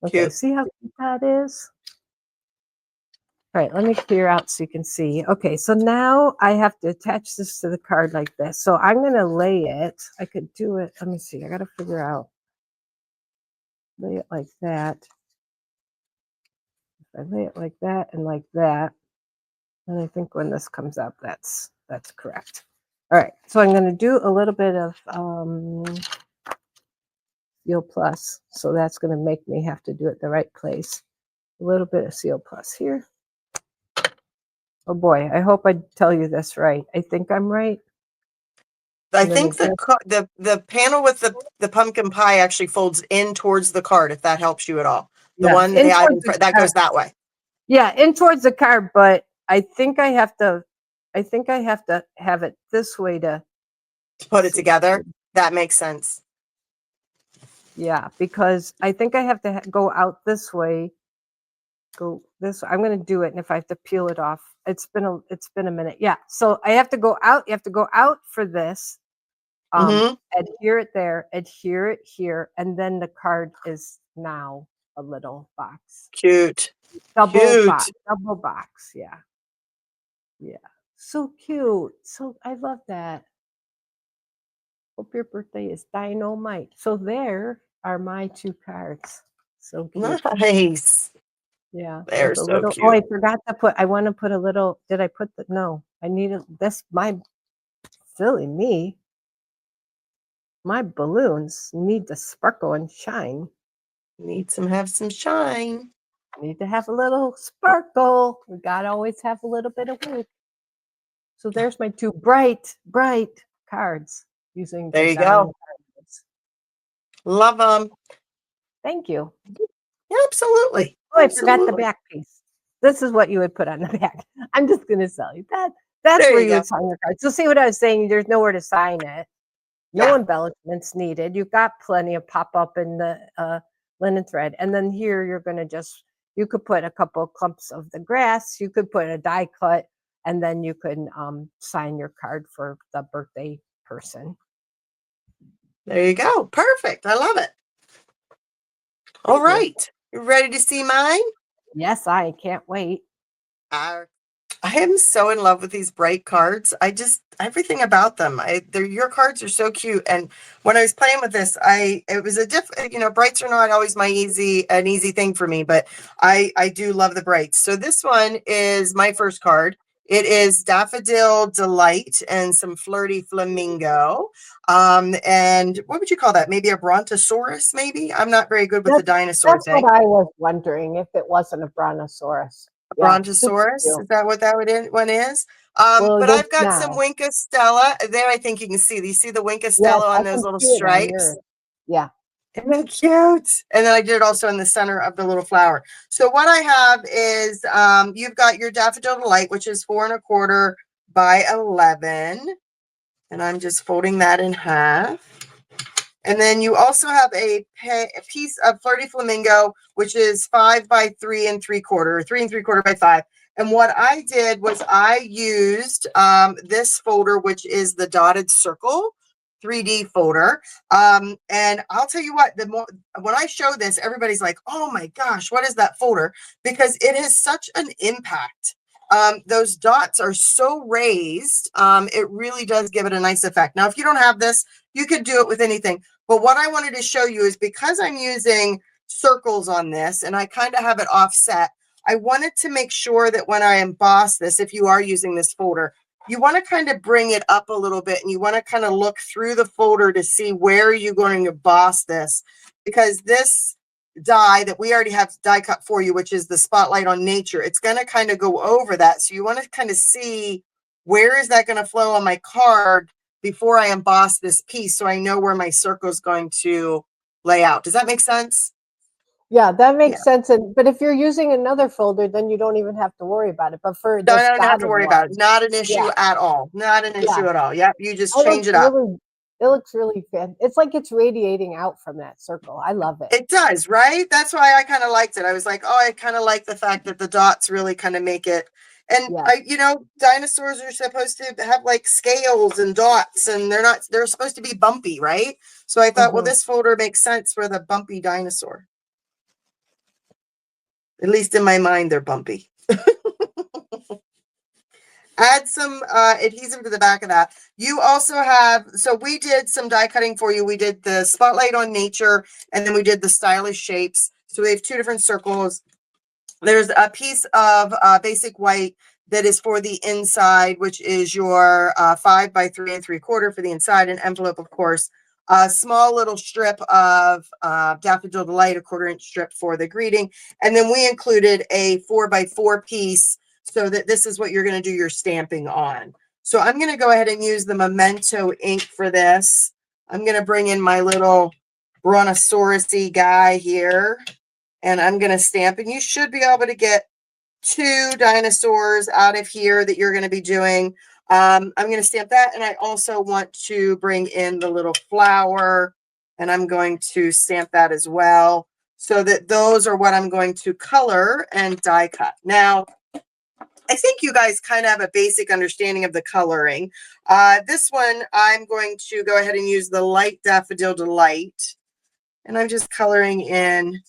Okay, Cute. see how cute that is? All right, let me clear out so you can see. Okay, so now I have to attach this to the card like this. So I'm going to lay it. I could do it. Let me see. I got to figure out. Lay it like that. If I lay it like that and like that, and I think when this comes up, that's correct. All right, so I'm going to do a little bit of Seal Plus. So that's going to make me have to do it the right place. A little bit of Seal Plus here. Oh boy, I hope I tell you this right. I think I'm right. I think the panel with the pumpkin pie actually folds in towards the card, if that helps you at all. The one that goes that way. Yeah, in towards the card, but I think I have to have it this way to put it together. That makes sense. Yeah, because I think I have to go out this way. Go this. I'm going to do it, and if I have to peel it off, it's been a minute. Yeah, so I have to go out. You have to go out for this. Adhere it there. Adhere it here, and then the card is now a little box. Cute. Double box. Yeah. Yeah. So cute. So I love that. Hope your birthday is dynamite. So there are my two cards. So cute. Nice. Yeah. They're With a so little, cute. oh, I forgot to put, I want to put a little, did I put the, no, I needed this, silly me. My balloons need to sparkle and shine. Have some shine. Need to have a little sparkle. We got to always have a little bit of wink. So there's my two bright cards using There the you go. cards. Love them. Thank you. Yeah, absolutely. Oh, I forgot the back piece. This is what you would put on the back. I'm just going to tell you that. That's There where you you go. would sign your card. So see what I was saying? There's nowhere to sign it. No embellishments needed. You've got plenty of pop-up in the linen thread. And then here you're going to just, you could put a couple of clumps of the grass. You could put a die cut, and then you can sign your card for the birthday person. There you go. Perfect. I love it. All right. You ready to see mine? Yes, I can't wait. I am so in love with these bright cards. Everything about them. Your cards are so cute. And when I was playing with this, it was brights are not always an easy thing for me, but I do love the brights. So this one is my first card. It is Daffodil Delight and some Flirty Flamingo. And what would you call that? Maybe a Brontosaurus, maybe? I'm not very good with the dinosaur thing. That's what I was wondering, if it wasn't a Brontosaurus. Brontosaurus, is that what one is? But I've got some Winka Stella there. I think you can see. Do you see the Winka Stella on those little stripes? Yeah. Isn't that cute? And then I did it also in the center of the little flower. So what I have is you've got your Daffodil Delight, which is 4¼ by 11. And I'm just folding that in half. And then you also have a piece of Flirty Flamingo, which is 5 by 3¾ or 3¾ by 5. And what I did was I used this folder, which is the dotted circle 3D folder. And I'll tell you what, when I show this, everybody's like, oh my gosh, what is that folder? Because it has such an impact. Those dots are so raised. It really does give it a nice effect. Now, if you don't have this, you could do it with anything. But what I wanted to show you is because I'm using circles on this and I kind of have it offset, I wanted to make sure that when I emboss this, if you are using this folder, you want to kind of bring it up a little bit and you want to kind of look through the folder to see where you're going to emboss this, because this die that we already have die cut for you, which is the Spotlight on Nature, it's going to kind of go over that. So you want to kind of see where is that going to flow on my card before I emboss this piece, so I know where my circle is going to lay out. Does that make sense? Yeah, that makes sense. But if you're using another folder, then you don't even have to worry about it. But for No, I this don't have to dotted worry about it. one, Not an issue yeah, at all. Not an issue at all. Yep, you just change it up. it looks really good. It's like it's radiating out from that circle. I love it. It does, right? That's why I kind of liked it. I was like, oh, I kind of like the fact that the dots really kind of make it. And dinosaurs are supposed to have like scales and dots, and they're supposed to be bumpy, right? So I thought, well, this folder makes sense for the bumpy dinosaur. At least in my mind, they're bumpy. Add some adhesive to the back of that. You also have, so we did some die cutting for you. We did the Spotlight on Nature, and then we did the stylish shapes. So we have 2 different circles. There's a piece of basic white that is for the inside, which is your 5 by 3¾ for the inside, an envelope, of course. A small little strip of Daffodil Delight, a 1/4-inch strip for the greeting. And then we included a 4 by 4 piece so that this is what you're going to do your stamping on. So I'm going to go ahead and use the Memento ink for this. I'm going to bring in my little brontosaurus-y guy here, and I'm going to stamp, and you should be able to get 2 dinosaurs out of here that you're going to be doing. I'm going to stamp that, and I also want to bring in the little flower, and I'm going to stamp that as well, so that those are what I'm going to color and die cut. Now, I think you guys kind of have a basic understanding of the coloring. This one, I'm going to go ahead and use the light Daffodil Delight, and I'm just coloring in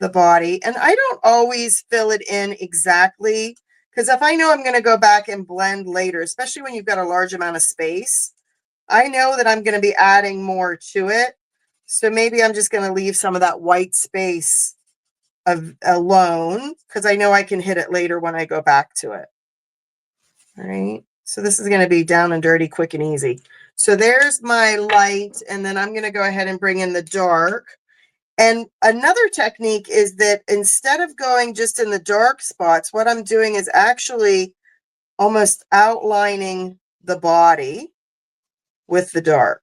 the body. And I don't always fill it in exactly, because if I know I'm going to go back and blend later, especially when you've got a large amount of space, I know that I'm going to be adding more to it. So maybe I'm just going to leave some of that white space alone, because I know I can hit it later when I go back to it. All right. So this is going to be down and dirty, quick and easy. So there's my light, and then I'm going to go ahead and bring in the dark. And another technique is that instead of going just in the dark spots, what I'm doing is actually almost outlining the body with the dark,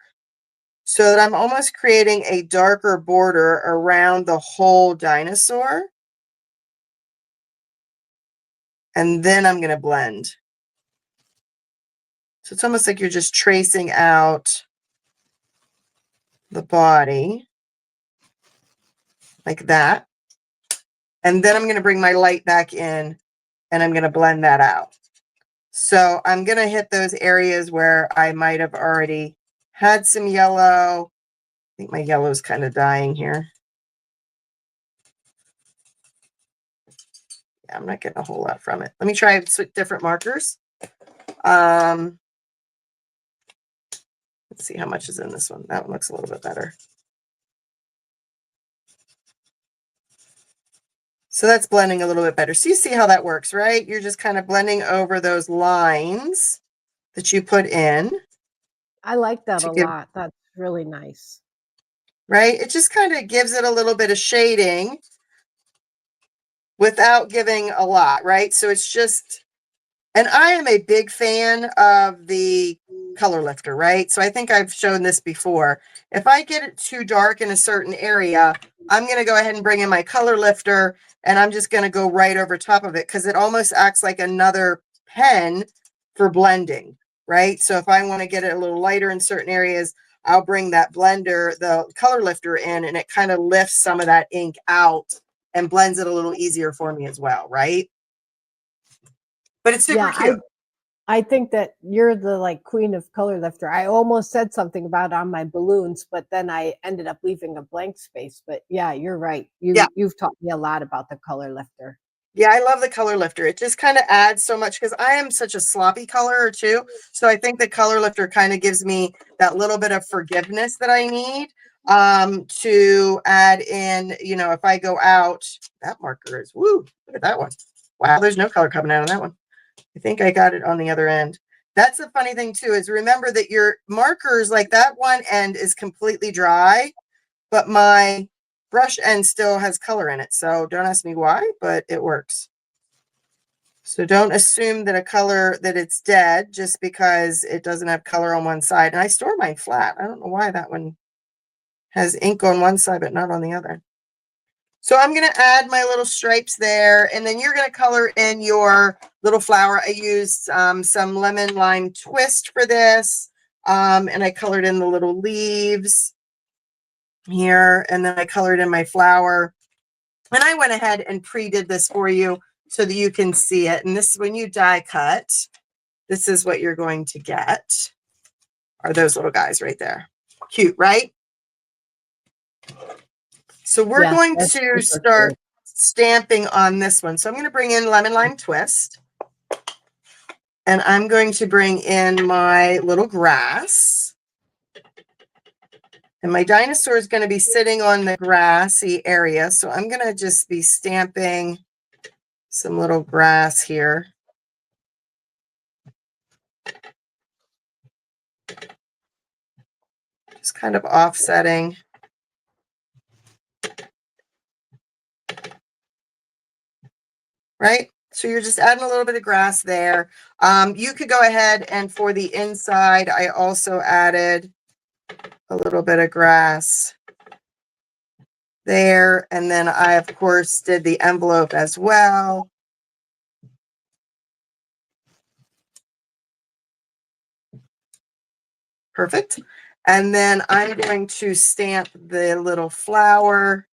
so that I'm almost creating a darker border around the whole dinosaur. And then I'm going to blend. So it's almost like you're just tracing out the body like that. And then I'm going to bring my light back in, and I'm going to blend that out. So I'm going to hit those areas where I might have already had some yellow. I think my yellow is kind of dying here. Yeah, I'm not getting a whole lot from it. Let me try different markers. Let's see how much is in this one. That one looks a little bit better. So that's blending a little bit better. So you see how that works, right? You're just kind of blending over those lines that you put in. I like that a lot. That's really nice. Right? It just kind of gives it a little bit of shading without giving a lot, right? So it's just, and I am a big fan of the color lifter, right? So I think I've shown this before. If I get it too dark in a certain area, I'm going to go ahead and bring in my color lifter, and I'm just going to go right over top of it because it almost acts like another pen for blending, right? So if I want to get it a little lighter in certain areas, I'll bring that blender, the color lifter in, and it kind of lifts some of that ink out and blends it a little easier for me as well, right? But it's super Yeah, cute. I think that you're the like queen of color lifter. I almost said something about on my balloons, but then I ended up leaving a blank space. But yeah, you're right. Yeah. You've taught me a lot about the color lifter. Yeah, I love the color lifter. It just kind of adds so much because I am such a sloppy colorer too. So I think the color lifter kind of gives me that little bit of forgiveness that I need to add in, you know, if I go out, that marker is, woo, look at that one. Wow, there's no color coming out of that one. I think I got it on the other end. That's the funny thing too, is remember that your markers, like that one end is completely dry, but my brush end still has color in it. So don't ask me why, but it works. So don't assume that a color that it's dead just because it doesn't have color on one side. And I store mine flat. I don't know why that one has ink on one side, but not on the other. So I'm going to add my little stripes there, and then you're going to color in your little flower. I used some lemon lime twist for this, and I colored in the little leaves here, and then I colored in my flower. And I went ahead and pre-did this for you so that you can see it. And this, when you die cut, this is what you're going to get, are those little guys right there. Cute, right? So we're Yes, going that's to super start cute. stamping on this one. So I'm going to bring in lemon lime twist, and I'm going to bring in my little grass, and my dinosaur is going to be sitting on the grassy area. So I'm going to just be stamping some little grass here. Just kind of offsetting. Right? So you're just adding a little bit of grass there. You could go ahead and for the inside, I also added a little bit of grass there. And then I, of course, did the envelope as well. Perfect. And then I'm going to stamp the little flower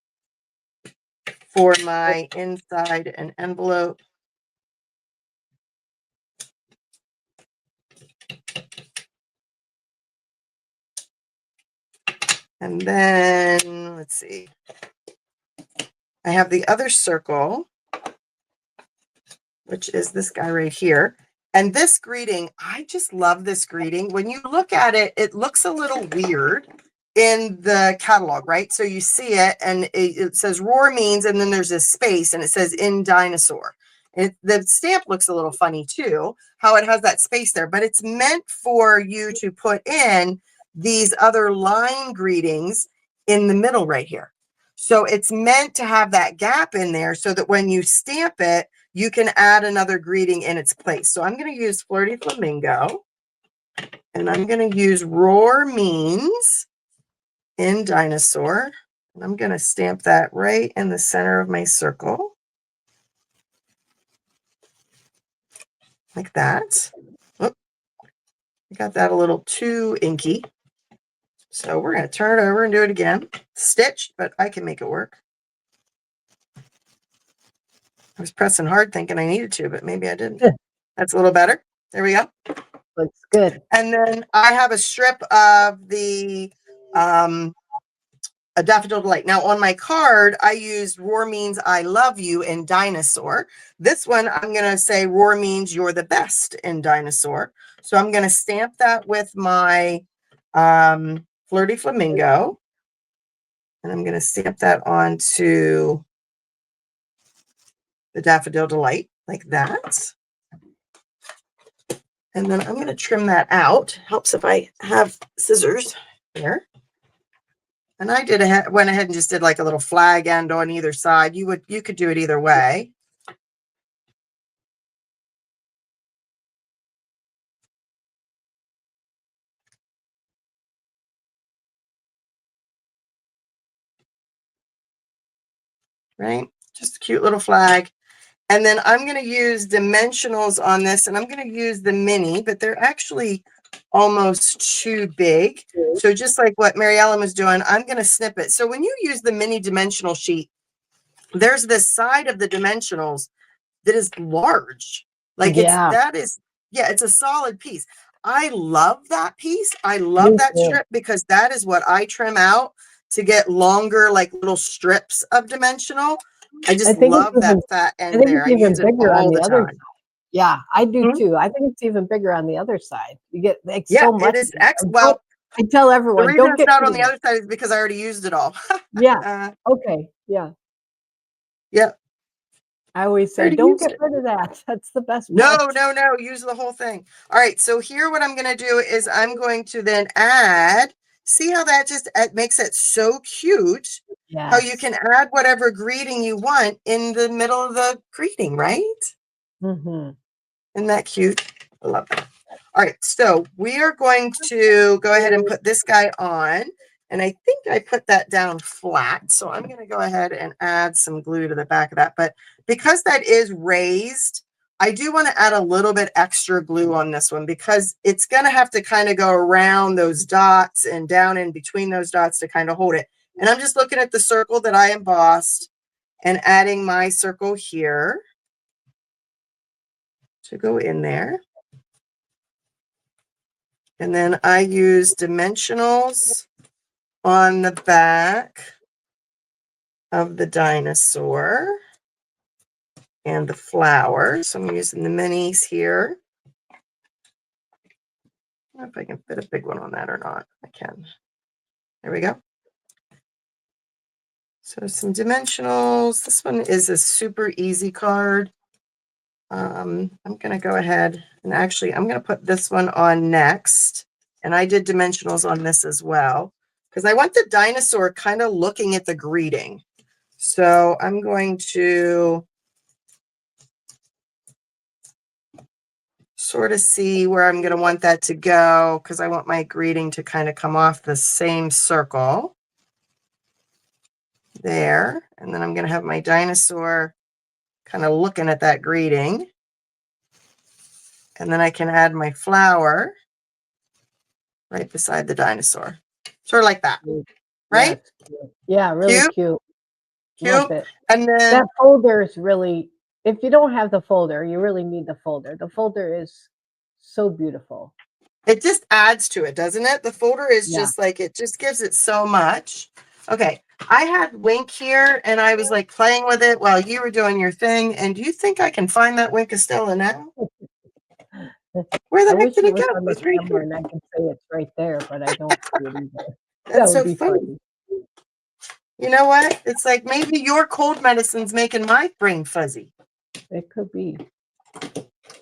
for my inside and envelope. And then, let's see, I have the other circle, which is this guy right here. And this greeting, I just love this greeting. When you look at it, it looks a little weird in the catalog, right? So you see it and it says roar means, and then there's a space and it says in dinosaur. The stamp looks a little funny too, how it has that space there, but it's meant for you to put in these other line greetings in the middle right here. So it's meant to have that gap in there so that when you stamp it, you can add another greeting in its place. So I'm going to use Flirty Flamingo, and I'm going to use roar means in dinosaur. And I'm going to stamp that right in the center of my circle. Like that. Oh, I got that a little too inky. So we're going to turn it over and do it again. Stitched, but I can make it work. I was pressing hard thinking I needed to, but maybe I didn't. That's a little better. There we go. Looks good. And then I have a strip of the a daffodil delight. Now on my card, I used roar means I love you in dinosaur. This one, I'm going to say roar means you're the best in dinosaur. So I'm going to stamp that with my Flirty Flamingo. And I'm going to stamp that onto the daffodil delight like that. And then I'm going to trim that out. Helps if I have scissors here. And I went ahead and just did like a little flag end on either side. You could do it either way. right? Just a cute little flag. And then I'm going to use dimensionals on this, and I'm going to use the mini, but they're actually almost too big. So just like what Mary Ellen was doing, I'm going to snip it. So when you use the mini dimensional sheet, there's this side of the dimensionals that is large. Like it's a solid piece. I love that piece. I love that strip because that is what I trim out to get longer, like little strips of dimensional. I just love that fat end there. I use it all the time. Yeah, I do too. I think it's even bigger on the other side. You get like Yeah, so much. it is well, I tell the everyone, reason don't it's get not rid on of the it. other side is because I already used it all. Yeah. Okay. Yeah. Yep. I always say, don't get rid of that. That's the best part. No. Use the whole thing. All right. So here, what I'm going to do is I'm going to then add, see how that just makes it so cute. Yes. How you can add whatever greeting you want in the middle of the greeting, right? Mm-hmm. Isn't that cute? I love that. All right. So we are going to go ahead and put this guy on. And I think I put that down flat. So I'm going to go ahead and add some glue to the back of that. But because that is raised, I do want to add a little bit extra glue on this one because it's going to have to kind of go around those dots and down in between those dots to kind of hold it. And I'm just looking at the circle that I embossed and adding my circle here to go in there. And then I use dimensionals on the back of the dinosaur and the flower. So I'm using the minis here. I don't know if I can fit a big one on that or not. I can. There we go. So some dimensionals. This one is a super easy card. I'm going to go ahead and actually, I'm going to put this one on next. And I did dimensionals on this as well because I want the dinosaur kind of looking at the greeting. So I'm going to sort of see where I'm going to want that to go because I want my greeting to kind of come off the same circle there. And then I'm going to have my dinosaur kind of looking at that greeting. And then I can add my flower right beside the dinosaur. Sort of like that, right? Yes. Yeah, really cute. Love it. And then that folder is really, if you don't have the folder, you really need the folder. The folder is so beautiful. It just adds to it, doesn't it? The folder is just like, it just gives it so much. Okay. I had Wink here and I was like playing with it while you were doing your thing. And do you think I can find that Wink Estella now? Where the heck did it go? On the camera and I can say it's right there, but I don't see it either. That's so funny. You know what? It's like maybe your cold medicine's making my brain fuzzy. It could be.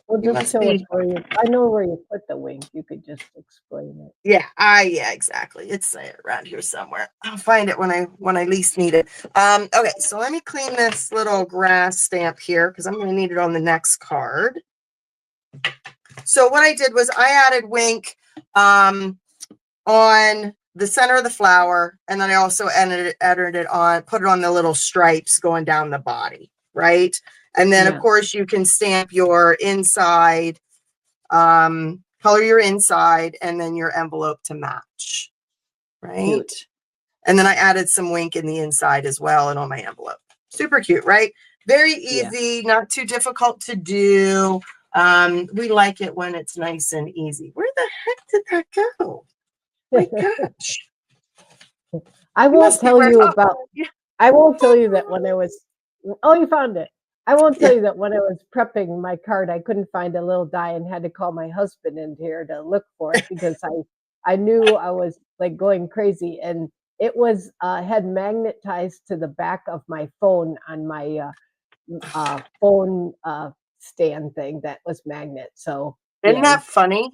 Well, just show us where you. I know where you put the Wink. You could just explain it. Yeah, yeah, exactly. It's around here somewhere. I'll find it when I least need it. Okay, so let me clean this little grass stamp here because I'm going to need it on the next card. So what I did was I added Wink on the center of the flower, and then I also added it on, put it on the little stripes going down the body, right? And then of course you can stamp your inside, color your inside, and then your envelope to match, right? Cute. And then I added some Wink in the inside as well and on my envelope. Super cute, right? Very easy, not too difficult to do. We like it when it's nice and easy. Where the heck did that go? My gosh. I won't tell you about, I won't tell you that when I was, oh, you found it. I won't tell you that when I was prepping my card, I couldn't find a little die and had to call my husband in here to look for it because I knew I was like going crazy, and it was had magnetized to the back of my phone on my phone stand thing that was magnet. So isn't that funny?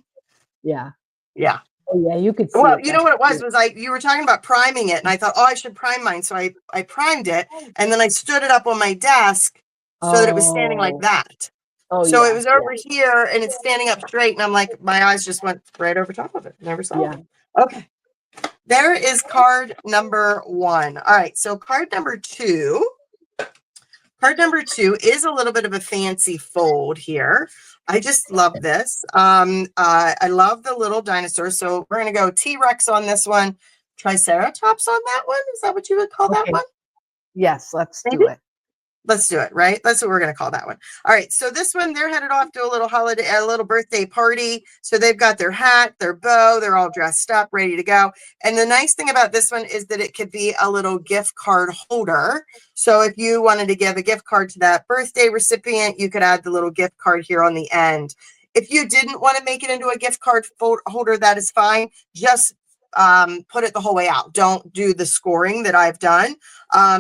Yeah. Yeah. Oh yeah, you could see well, it. you know what it was like you were talking about priming it, and I thought, oh, I should prime mine. So I primed it, and then I stood it up on my desk so that it was standing like that. Oh, so it was over here, and it's standing up straight, and I'm like, my eyes just went right over top of it. Never saw it. Okay. There is card number 1. All right, so card number 2 Card number 2 is a little bit of a fancy fold here. I just love this. I love the little dinosaur. So we're going to go T-Rex on this one. Triceratops on that one. Is that what you would call that Okay. one? Yes, let's Maybe. do it. Let's do it, right? That's what we're going to call that one. All right. So this one, they're headed off to a little holiday, a little birthday party. So they've got their hat, their bow, they're all dressed up, ready to go. And the nice thing about this one is that it could be a little gift card holder. So if you wanted to give a gift card to that birthday recipient, you could add the little gift card here on the end. If you didn't want to make it into a gift card holder, that is fine. Just put it the whole way out. Don't do the scoring that I've done.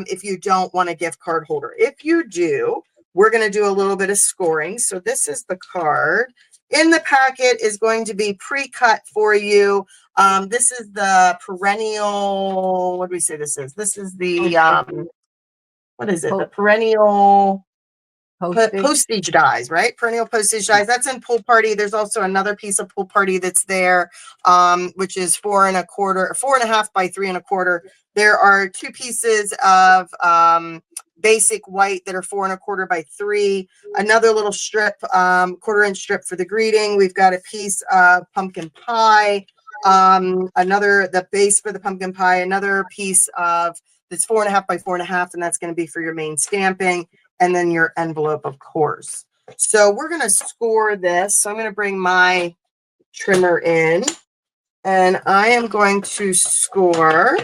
If you don't want a gift card holder. If you do, we're going to do a little bit of scoring. So this is the card. In the packet is going to be pre-cut for you. This is the perennial, what do we say this is? This is the, what is it? The perennial postage dies, right? Perennial postage dies. That's in Pool Party. There's also another piece of Pool Party that's there, which is 4 1/4 by 3 1/4. There are 2 pieces of basic white that are 4 1/4 by 3. Another little strip, 1/4 inch strip for the greeting. We've got a piece of pumpkin pie. The base for the pumpkin pie. Another piece of that's 4 1/2 by 4 1/2, and that's going to be for your main stamping. And then your envelope, of course. So we're going to score this. So I'm going to bring my trimmer in, and I am going to score.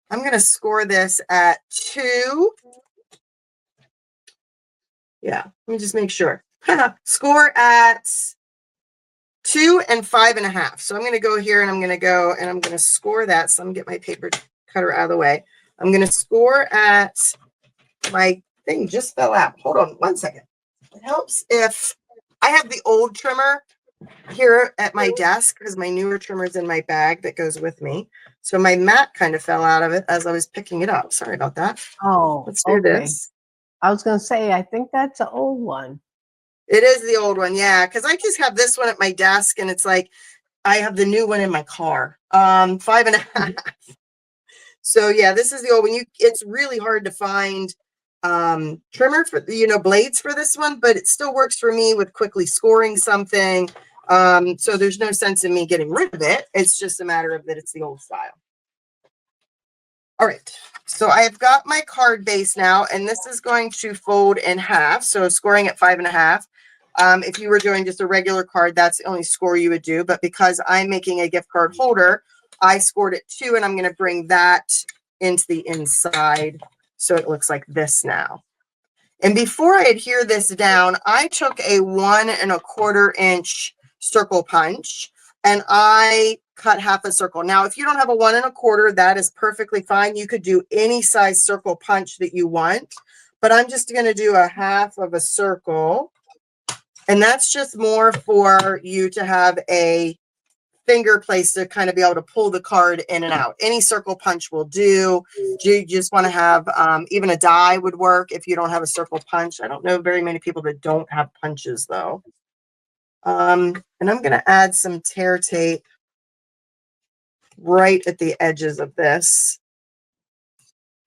I'm going to score this at 2. Yeah, let me just make sure. Score at 2 and 5 1/2. So I'm going to go here and I'm going to go and I'm going to score that. So I'm going to get my paper cutter out of the way. I'm going to score at my thing just fell out. Hold on 1 second. It helps if I have the old trimmer here at my desk because my newer trimmer is in my bag that goes with me. So my mat kind of fell out of it as I was picking it up. Sorry about that. Oh, let's do this. I was going to say, I think that's an old one. It is the old one, yeah, because I just have this one at my desk, and it's like I have the new one in my car. 5 1/2. So yeah, this is the old one. It's really hard to find trimmer for blades for this one, but it still works for me with quickly scoring something. So there's no sense in me getting rid of it. It's just a matter of that it's the old style. All right, so I've got my card base now, and this is going to fold in half. So scoring at 5 1/2. If you were doing just a regular card, that's the only score you would do. But because I'm making a gift card holder, I scored at 2, and I'm going to bring that into the inside. So it looks like this now. And before I adhere this down, I took a 1 1/4 inch circle punch and I cut half a circle. Now, if you don't have a 1 1/4, that is perfectly fine. You could do any size circle punch that you want, but I'm just going to do a half of a circle. And that's just more for you to have a finger place to kind of be able to pull the card in and out. Any circle punch will do. You just want to have, even a die would work if you don't have a circle punch. I don't know very many people that don't have punches though. And I'm going to add some tear tape right at the edges of this.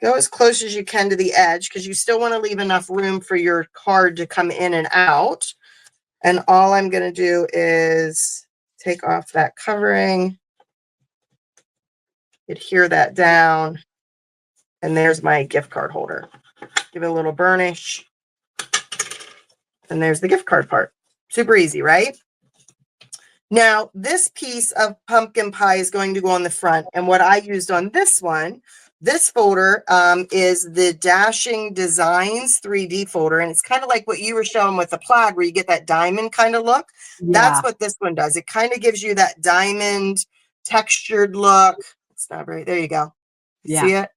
Go as close as you can to the edge because you still want to leave enough room for your card to come in and out. And all I'm going to do is take off that covering, adhere that down, and there's my gift card holder. Give it a little burnish, and there's the gift card part. Super easy, right? Now, this piece of pumpkin pie is going to go on the front, and what I used on this one, this folder is the Dashing Designs 3D folder, and it's kind of like what you were showing with the plaid where you get that diamond kind of look. Yeah. That's what this one does. It kind of gives you that diamond textured look. It's not right. There you go. Yeah. See it?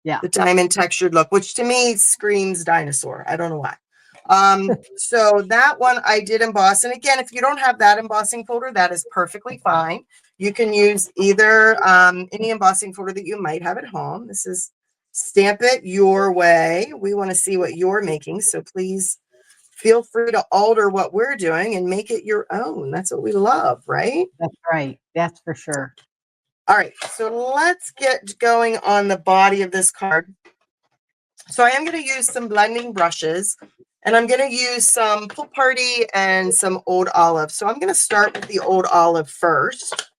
Yeah. The diamond textured look, which to me screams dinosaur. I don't know why. So that one I did emboss. And again, if you don't have that embossing folder, that is perfectly fine. You can use either any embossing folder that you might have at home. This is Stamp It Your Way. We want to see what you're making. So please feel free to alter what we're doing and make it your own. That's what we love, right? That's right. That's for sure. All right, so let's get going on the body of this card. So I am going to use some blending brushes, and I'm going to use some Pool Party and some Old Olive. So I'm going to start with the Old Olive first.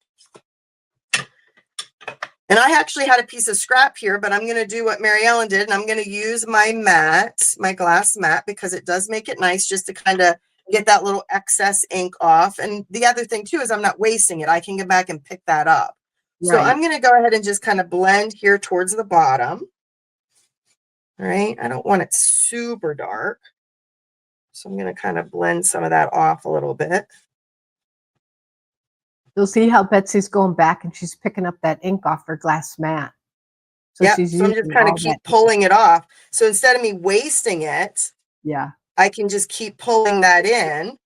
And I actually had a piece of scrap here, but I'm going to do what Mary Ellen did, and I'm going to use my mat, my glass mat, because it does make it nice just to kind of get that little excess ink off. And the other thing too is I'm not wasting it. I can go back and pick that up. Right. So I'm going to go ahead and just kind of blend here towards the bottom. All right. I don't want it super dark. So I'm going to kind of blend some of that off a little bit. You'll see how Betsy's going back and she's picking up that ink off her glass mat. So yep. she's So I'm just kind of keep pulling it off. So instead of me wasting it, yeah, I can just keep pulling that in,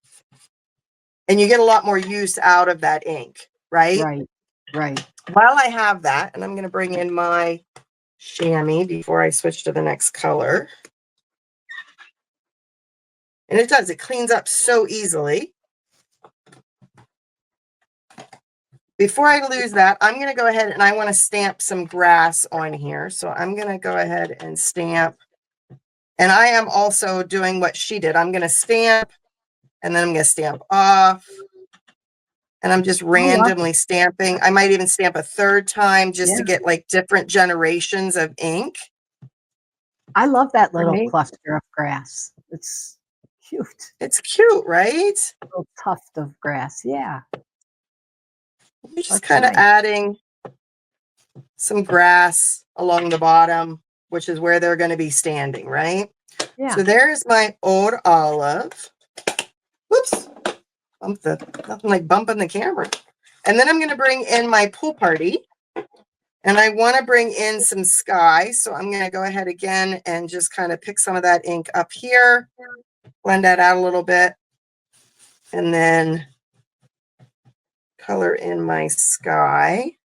and you get a lot more use out of that ink, right? Right, right. While I have that, and I'm going to bring in my chamois before I switch to the next color. And it does, it cleans up so easily. Before I lose that, I'm going to go ahead and I want to stamp some grass on here. So I'm going to go ahead and stamp. And I am also doing what she did. I'm going to stamp, and then I'm going to stamp off. And I'm just randomly stamping. I might even stamp a third time just to get like different generations of ink. I love that little cluster of grass. It's cute. It's cute, right? A little tuft of grass, yeah. You're just kind of adding some grass along the bottom, which is where they're going to be standing, right? Yeah. So there's my Old Olive. Whoops. Nothing like bumping the camera. And then I'm going to bring in my Pool Party. And I want to bring in some sky. So I'm going to go ahead again and just kind of pick some of that ink up here. Blend that out a little bit. And then color in my sky.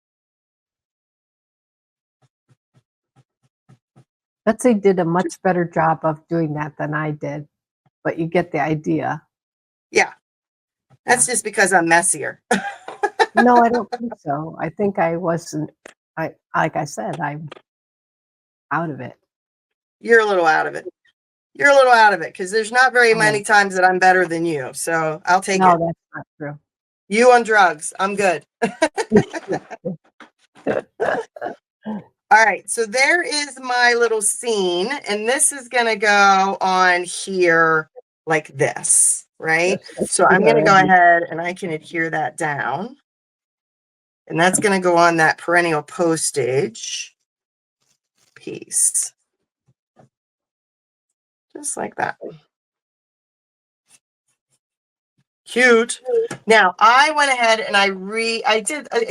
Betsy did a much better job of doing that than I did, but you get the idea. Yeah. That's just because I'm messier. No, I don't think so. I think I wasn't, like I said, I'm out of it. You're a little out of it. You're a little out of it because there's not very many times that I'm better than you. So I'll take it. No, that's not true. You on drugs. I'm good. All right. So there is my little scene. And this is going to go on here like this, right? So I'm going to go ahead and I can adhere that down. And that's going to go on that perennial postage piece. Just like that. Cute. Now I went ahead and I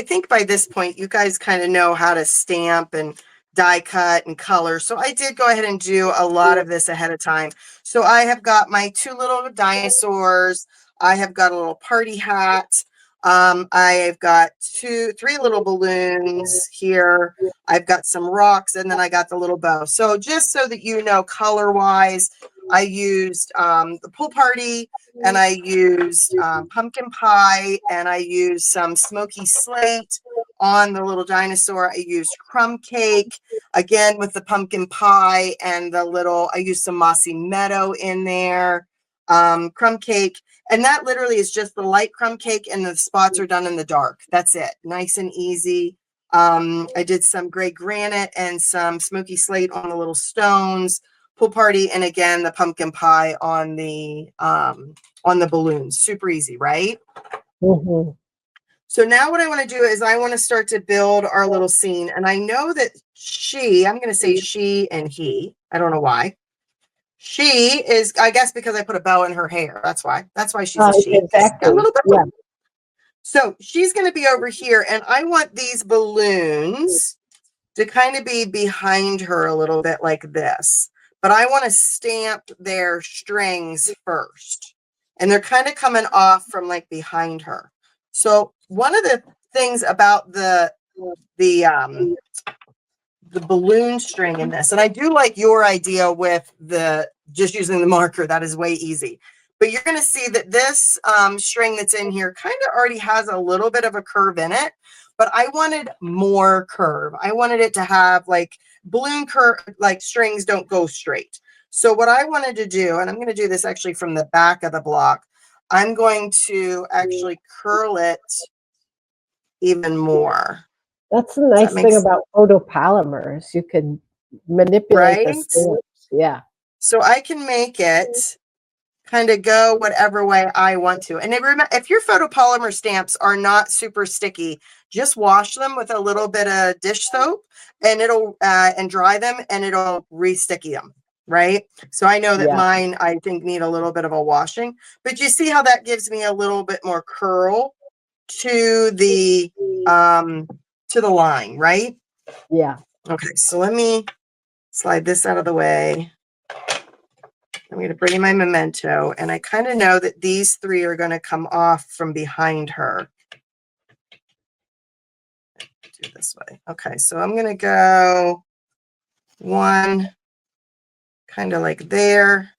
think by this point you guys kind of know how to stamp and die cut and color. So I did go ahead and do a lot of this ahead of time. So I have got my two little dinosaurs. I have got a little party hat. I've got three little balloons here. I've got some rocks, and then I got the little bow. So just so that you know, color wise, I used the Pool Party, and I used pumpkin pie, and I used some smoky slate on the little dinosaur. I used crumb cake again with the pumpkin pie and the little, I used some mossy meadow in there, crumb cake. And that literally is just the light crumb cake, and the spots are done in the dark. That's it. Nice and easy. I did some gray granite and some smoky slate on the little stones. Pool Party, and again the pumpkin pie on the balloons. Super easy, right? Mm-hmm. So now what I want to do is I want to start to build our little scene. And I know that I'm going to say she and he. I don't know why. She is, I guess, because I put a bow in her hair. That's why. That's why she's a she. Exactly. A little bit. Yeah. So she's going to be over here, and I want these balloons to kind of be behind her a little bit like this. But I want to stamp their strings first. And they're kind of coming off from like behind her. So one of the things about the balloon string in this, and I do like your idea with just using the marker. That is way easy. But you're going to see that this string that's in here kind of already has a little bit of a curve in it. But I wanted more curve. I wanted it to have like balloon curve, like strings don't go straight. So what I wanted to do, and I'm going to do this actually from the back of the block, I'm going to actually curl it even more. That's the nice thing about photopolymers. You can manipulate the right? stamps. Yeah. So I can make it kind of go whatever way I want to. And if your photopolymer stamps are not super sticky, just wash them with a little bit of dish soap and it'll and dry them and it'll re-sticky them. Right. So I know that Yeah. mine, I think, need a little bit of a washing, but you see how that gives me a little bit more curl to the line, right? Yeah. Okay, so let me slide this out of the way. I'm going to bring in my memento, and I kind of know that these three are going to come off from behind her. Do this way. Okay, so I'm going to go one kind of like there,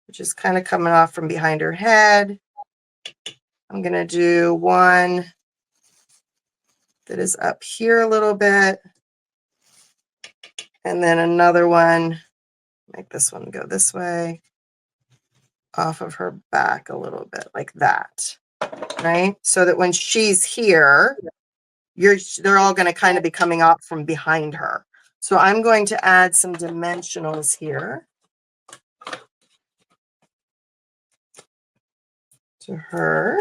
which is kind of coming off from behind her head. I'm going to do one that is up here a little bit, and then another one, make this one go this way, off of her back a little bit like that, right? So that when she's here, they're all going to kind of be coming off from behind her. So I'm going to add some dimensionals here to her.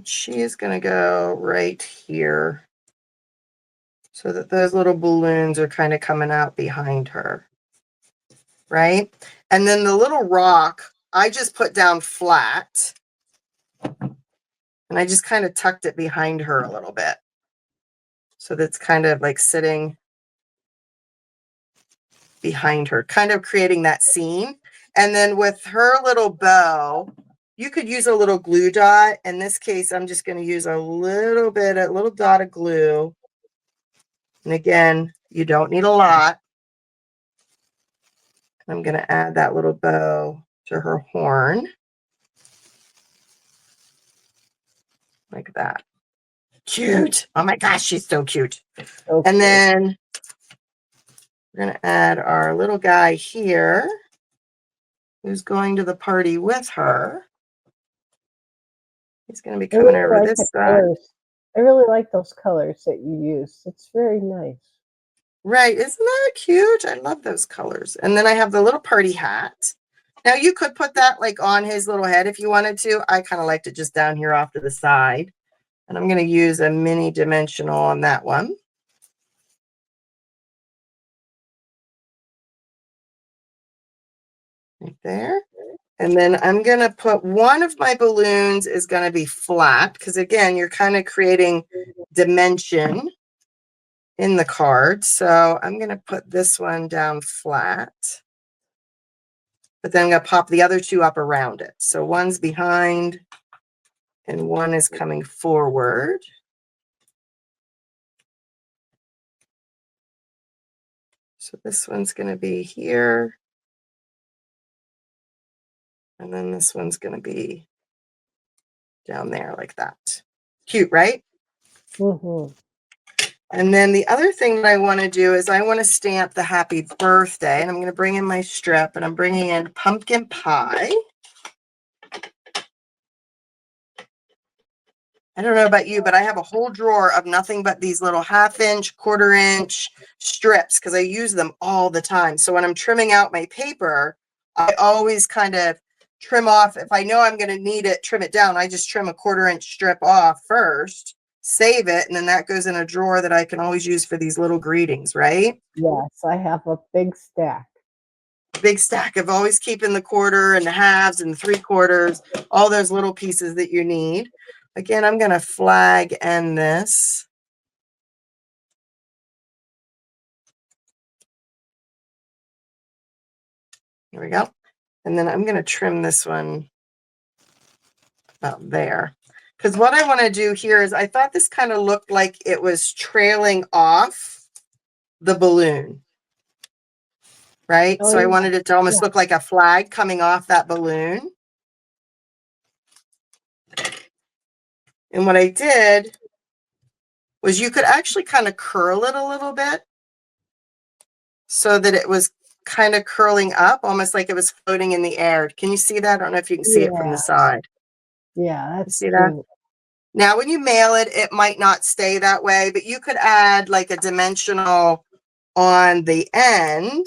She is going to go right here so that those little balloons are kind of coming out behind her, right? And then the little rock, I just put down flat and I just kind of tucked it behind her a little bit. So that's kind of like sitting behind her, kind of creating that scene. And then with her little bow, you could use a little glue dot. In this case, I'm just going to use a little dot of glue. And again, you don't need a lot. I'm going to add that little bow to her horn. Like that. Cute. Oh my gosh, she's so cute. Okay. And then we're going to add our little guy here who's going to the party with her. He's going to be coming over this side. I really like those colors that you use. It's very nice. Right. Isn't that cute? I love those colors. And then I have the little party hat. Now you could put that like on his little head if you wanted to. I kind of liked it just down here off to the side. And I'm going to use a mini dimensional on that one. Right there. And then I'm going to put one of my balloons is going to be flat because again, you're kind of creating dimension in the card. So I'm going to put this one down flat. But then I'm going to pop the other two up around it. So one's behind and one is coming forward. So this one's going to be here. And then this one's going to be down there like that. Cute, right? Mm-hmm. And then the other thing that I want to do is I want to stamp the happy birthday. And I'm going to bring in my strip and I'm bringing in pumpkin pie. I don't know about you, but I have a whole drawer of nothing but these little 1/2-inch, 1/4-inch strips because I use them all the time. So when I'm trimming out my paper, I always kind of trim off. If I know I'm going to need it, trim it down. I just trim a 1/4-inch strip off first, save it, and then that goes in a drawer that I can always use for these little greetings, right? Yes, I have a big stack. Big stack of always keeping the 1/4 and the halves and the 3/4, all those little pieces that you need. Again, I'm going to flag end this. Here we go. And then I'm going to trim this one about there. Because what I want to do here is I thought this kind of looked like it was trailing off the balloon. Right? Oh, So I yeah. wanted it to almost look like a flag coming off that balloon. And what I did was you could actually kind of curl it a little bit so that it was kind of curling up, almost like it was floating in the air. Can you see that? I don't know if you can see it from the Yeah, side. yeah, You that's see that? cute. Now, when you mail it, it might not stay that way, but you could add like a dimensional on the end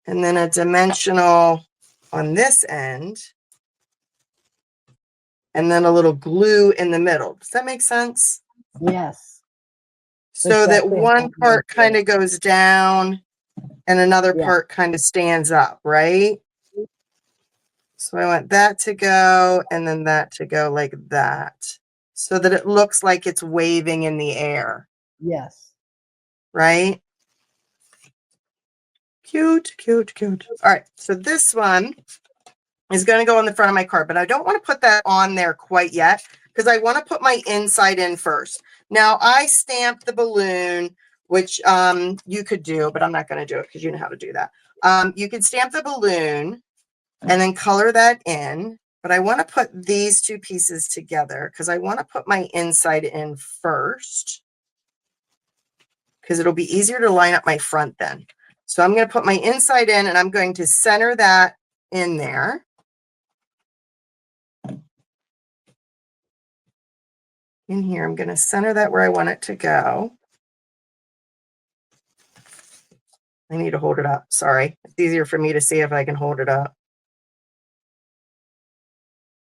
and then a dimensional on this end and then a little glue in the middle. Does that make sense? Yes, So that exactly how one I part did kind it. of goes down and another Yeah, part kind of stands up, right? So I want that to go and then that to go like that so that it looks like it's waving in the air, yes. right? Cute, cute, cute. All right, so this one is going to go on the front of my card, but I don't want to put that on there quite yet because I want to put my inside in first. Now, I stamped the balloon, which you could do, but I'm not going to do it because you know how to do that. You could stamp the balloon and then color that in, but I want to put these two pieces together because I want to put my inside in first because it'll be easier to line up my front then. So I'm going to put my inside in and I'm going to center that in there. In here, I'm going to center that where I want it to go. I need to hold it up. Sorry. It's easier for me to see if I can hold it up.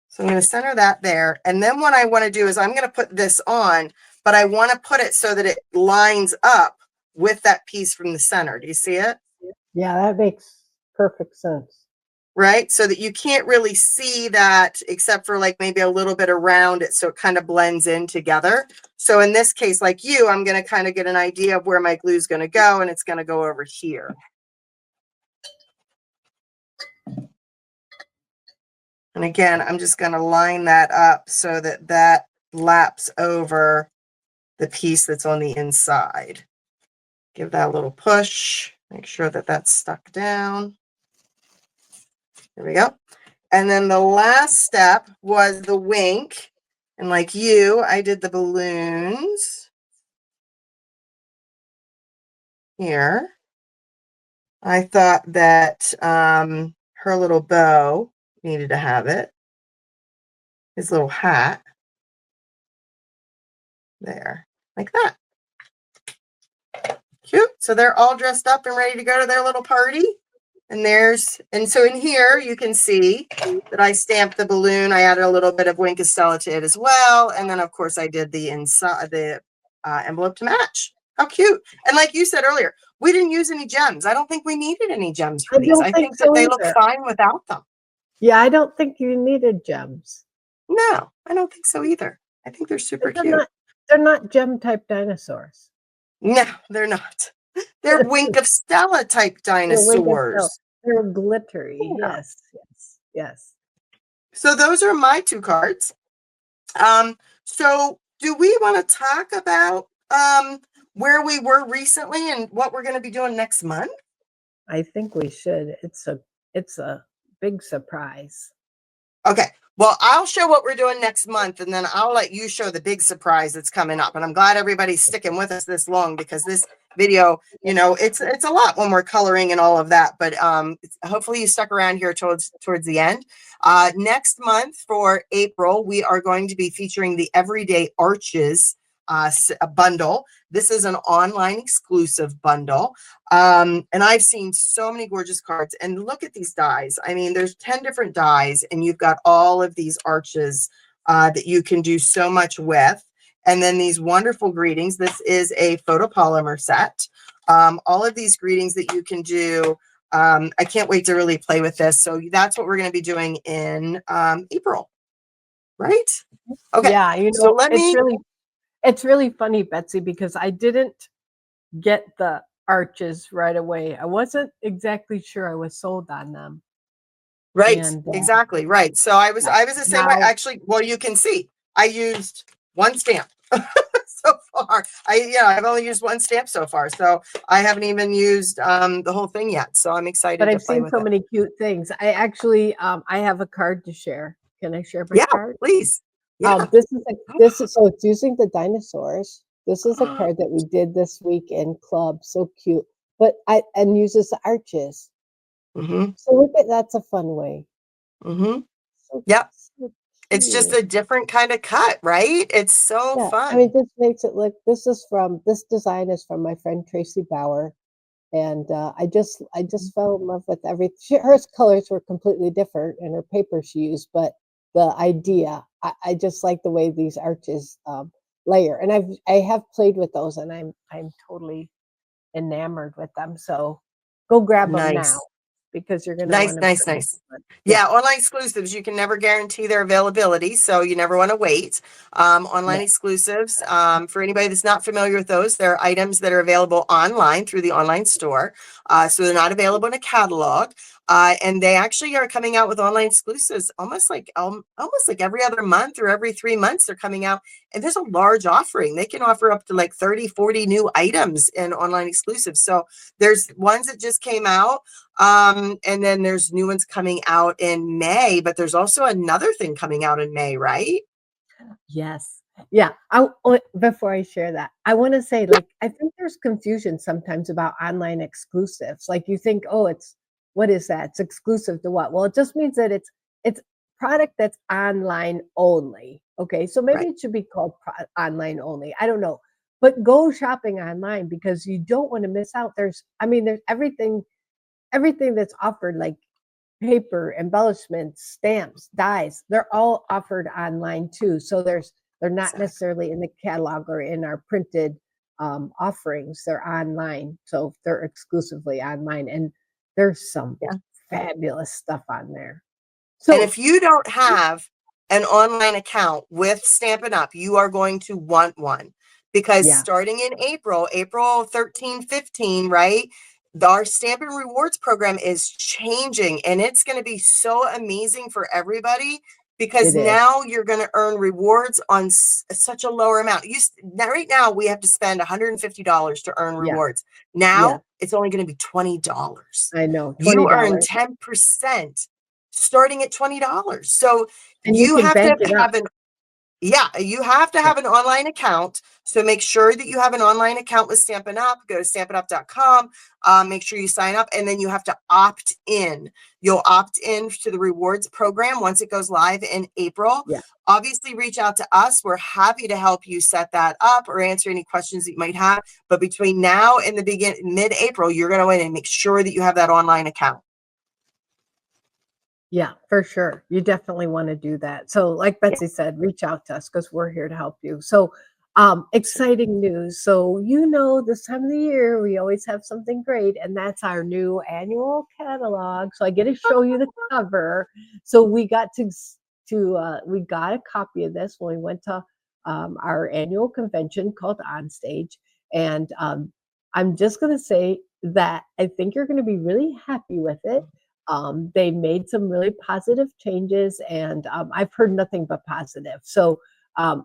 So I'm going to center that there. And then what I want to do is I'm going to put this on, but I want to put it so that it lines up with that piece from the center. Do you see it? Yeah, that makes perfect sense. Right? So that you can't really see that except for like maybe a little bit around it. So it kind of blends in together. So in this case, like you, I'm going to kind of get an idea of where my glue is going to go, and it's going to go over here. And again, I'm just going to line that up so that that laps over the piece that's on the inside. Give that a little push. Make sure that that's stuck down. There we go. And then the last step was the wink. And like you, I did the balloons here. I thought that her little bow needed to have it. His little hat. There, like that. Cute. So they're all dressed up and ready to go to their little party. And so in here you can see that I stamped the balloon. I added a little bit of Wink of Stella to it as well. And then of course I did the inside, the envelope to match. How cute. And like you said earlier, we didn't use any gems. I don't think we needed any gems for I these. don't I think think that so they look either. fine without them. Yeah, I don't think you needed gems. No, I don't think so either. I think they're super cute. They're not gem type dinosaurs. No, they're not. They're Wink of Stella type They're Wink of Stella. dinosaurs. They're glittery. Yeah. Yes, yes, yes. So those are my two cards. So do we want to talk about where we were recently and what we're going to be doing next month? I think we should. It's a big surprise. Okay. Well, I'll show what we're doing next month, and then I'll let you show the big surprise that's coming up. And I'm glad everybody's sticking with us this long because this video, you know, it's a lot when we're coloring and all of that. But hopefully you stuck around here towards the end. Next month for April, we are going to be featuring the Everyday Arches bundle. This is an online exclusive bundle. And I've seen so many gorgeous cards, and look at these dies. I mean, there's 10 different dies, and you've got all of these arches that you can do so much with. And then these wonderful greetings. This is a photopolymer set. All of these greetings that you can do. I can't wait to really play with this. So that's what we're going to be doing in April, right? Okay. Yeah, you So know, let me. it's really funny, Betsy, because I didn't get the arches right away. I wasn't exactly sure I was sold on them. Right, And exactly, right. So I was the same way. now, Actually, well, you can see I used one stamp so far. I've only used one stamp so far. So I haven't even used the whole thing yet. So I'm but excited to I've play seen with so it. many cute things. I actually, I have a card to share. Can I share my Yeah, card? please. Yeah. This is so it's using the dinosaurs. This is a card that we did this week in club. So cute. But I and uses the arches. Mhm, So look at that's a fun way. mhm. So Yep. so It's just cute. a different kind of cut, right? It's so Yeah. I mean, fun. this makes it look this design is from my friend Tracy Bauer. And I just fell in love with her colors were completely different and her paper she used, but the idea, I just like the way these arches layer. And I have played with those and I'm totally enamored with them. So go grab them now Nice. because you're gonna Nice, want to nice, spend nice. them. Yeah, Yeah, online exclusives, you can never guarantee their availability, so you never want to wait. Online yeah, exclusives, for anybody that's not familiar with those, they're items that are available online through the online store. So they're not available in a catalog. And they actually are coming out with online exclusives almost like every other month or every 3 months they're coming out. And there's a large offering. They can offer up to like 30, 40 new items in online exclusives. So there's ones that just came out. And then there's new ones coming out in May, but there's also another thing coming out in May, right? yes, yeah. Before I share that, I want to say I think there's confusion sometimes about online exclusives. Like you think, oh, it's what is that? It's exclusive to what? Well, it just means that it's product that's online only. Okay, so maybe Right. it should be called online only. I don't know, but go shopping online because you don't want to miss out. I mean, there's everything that's offered, like paper, embellishments, stamps, dies. They're all offered online too. So they're not Exactly. necessarily in the catalog or in our printed offerings. They're online, so they're exclusively online, and there's some Yeah. fabulous stuff on there. And So if you don't have an online account with Stampin' Up, you are going to want one because yeah, starting in April 13, 15, right? Our Stampin' Rewards program is changing and it's going to be so amazing for everybody because it is. now you're going to earn rewards on such a lower amount. Right now we have to spend $150 to earn Yeah, rewards. yeah. Now it's only going to be $20. I know, You earn $20, 10% starting at $20. So and you you can have bank to it up. have an yeah, you have to Yeah, have an online account. So make sure that you have an online account with Stampin' Up. Go to stampinup.com. Make sure you sign up, and then you have to opt in. You'll opt in to the rewards program once it goes live in April. yeah. Obviously, reach out to us. We're happy to help you set that up or answer any questions that you might have. But between now and the mid-April, you're going to win and make sure that you have that online account. Yeah, for sure. You definitely wanna do that. So, like Betsy said, reach out to us because 'cause we're here to help you. So, exciting news. So, this time of the year, we always have something great, and that's our new annual catalog. So, I get to show you the cover. So, we got a copy of this when we went to, our annual convention called Onstage, and, I'm just gonna say that I think you're gonna be really happy with it. They made some really positive changes, and I've heard nothing but positive. So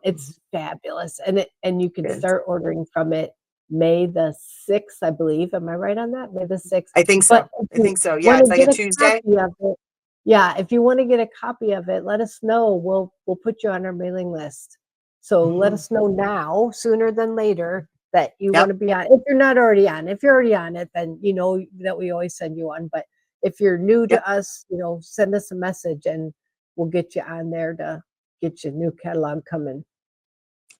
it's fabulous, and you can Good. start ordering from it May the 6th, I believe. Am I right on that? May the 6th. I think But so. if I you think so. Yeah, want it's to like a get a Tuesday. copy of it, yeah, if you want to get a copy of it, let us know. We'll put you on our mailing list. So let Mhm. us know now, sooner than later, that you want Yep. to be on. If you're not already on, if you're already on it, then you know that we always send you one. But if you're new Yep. to us, send us a message and we'll get you on there to get your new catalog coming.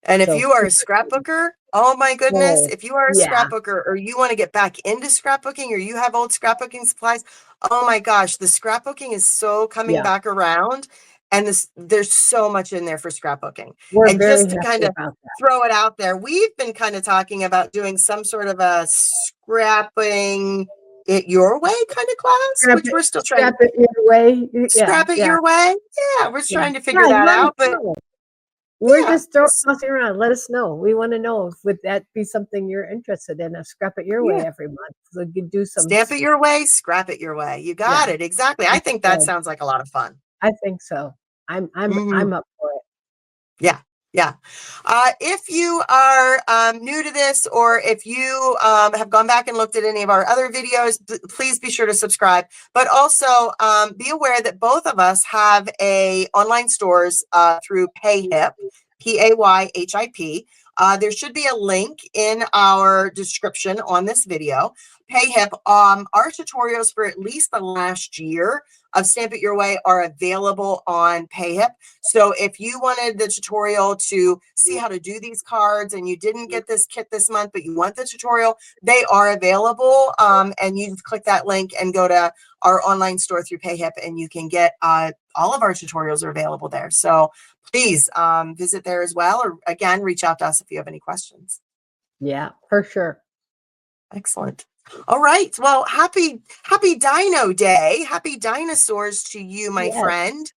And if So you are a super excited. scrapbooker, oh my goodness, Oh, if you are a yeah, scrapbooker or you want to get back into scrapbooking or you have old scrapbooking supplies, oh my gosh, the scrapbooking is so coming yeah. back around. And there's so much in there for scrapbooking. We're And very just to happy kind of about that. throw it out there, we've been kind of talking about doing some sort of a scrapping it your way kind of class, which we're still trying to Scrap it your way. Yeah, scrap it yeah, your way. Yeah, we're yeah. trying to figure Yeah, that let us out. But know. We're yeah, just tossing around. Let us know. We want to know if would that be something you're interested in, a scrap it your way yeah. every month. So you could do some, Stamp it your way, scrap it your way. You got yeah, it. Exactly. I think that instead. sounds like a lot of fun. I think so. I'm Mhm. up for it. Yeah. Yeah. If you are new to this, or if you have gone back and looked at any of our other videos, please be sure to subscribe. But also be aware that both of us have online stores through PayHip, PAYHIP. There should be a link in our description on this video. PayHip, our tutorials for at least the last year of Stamp It Your Way are available on PayHip. So if you wanted the tutorial to see how to do these cards and you didn't get this kit this month, but you want the tutorial, they are available. And you just click that link and go to our online store through PayHip, and you can get all of our tutorials are available there. So please visit there as well, or again, reach out to us if you have any questions. Yeah, for sure. Excellent. All right. Well, happy Dino Day. Happy dinosaurs to you, my friend.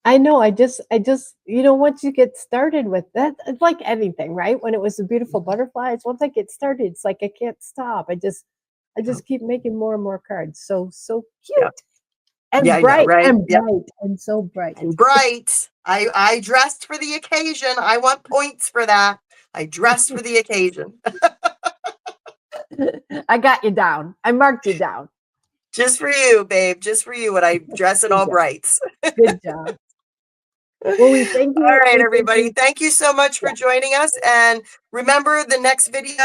I know. I just, once you get started with that, it's like anything, right? When it was the beautiful butterflies, once I get started, it's like I can't stop. I just keep making more and more cards. So cute. Yeah. And Yeah, bright, I know, right? and Yep. bright, and so bright. And bright. I dressed for the occasion. I want points for that. I dressed for the occasion. I got you down. I marked you down. Just for you, babe. Just for you. When I dress in all brights. Good job. Well, we thank you. All right, everybody. Thank you so much for joining us. And remember, the next video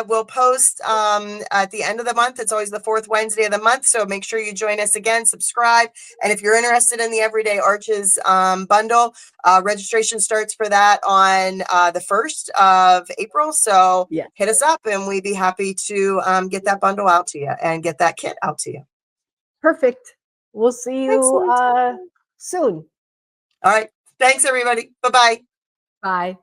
we'll post at the end of the month. It's always the fourth Wednesday of the month. So make sure you join us again, subscribe. And if you're interested in the Everyday Arches bundle, registration starts for that on the 1st of April. So hit us up and we'd be happy to get that bundle out to you and get that kit out to you. Perfect. We'll see you soon. All right. Thanks, everybody. Bye-bye. Bye.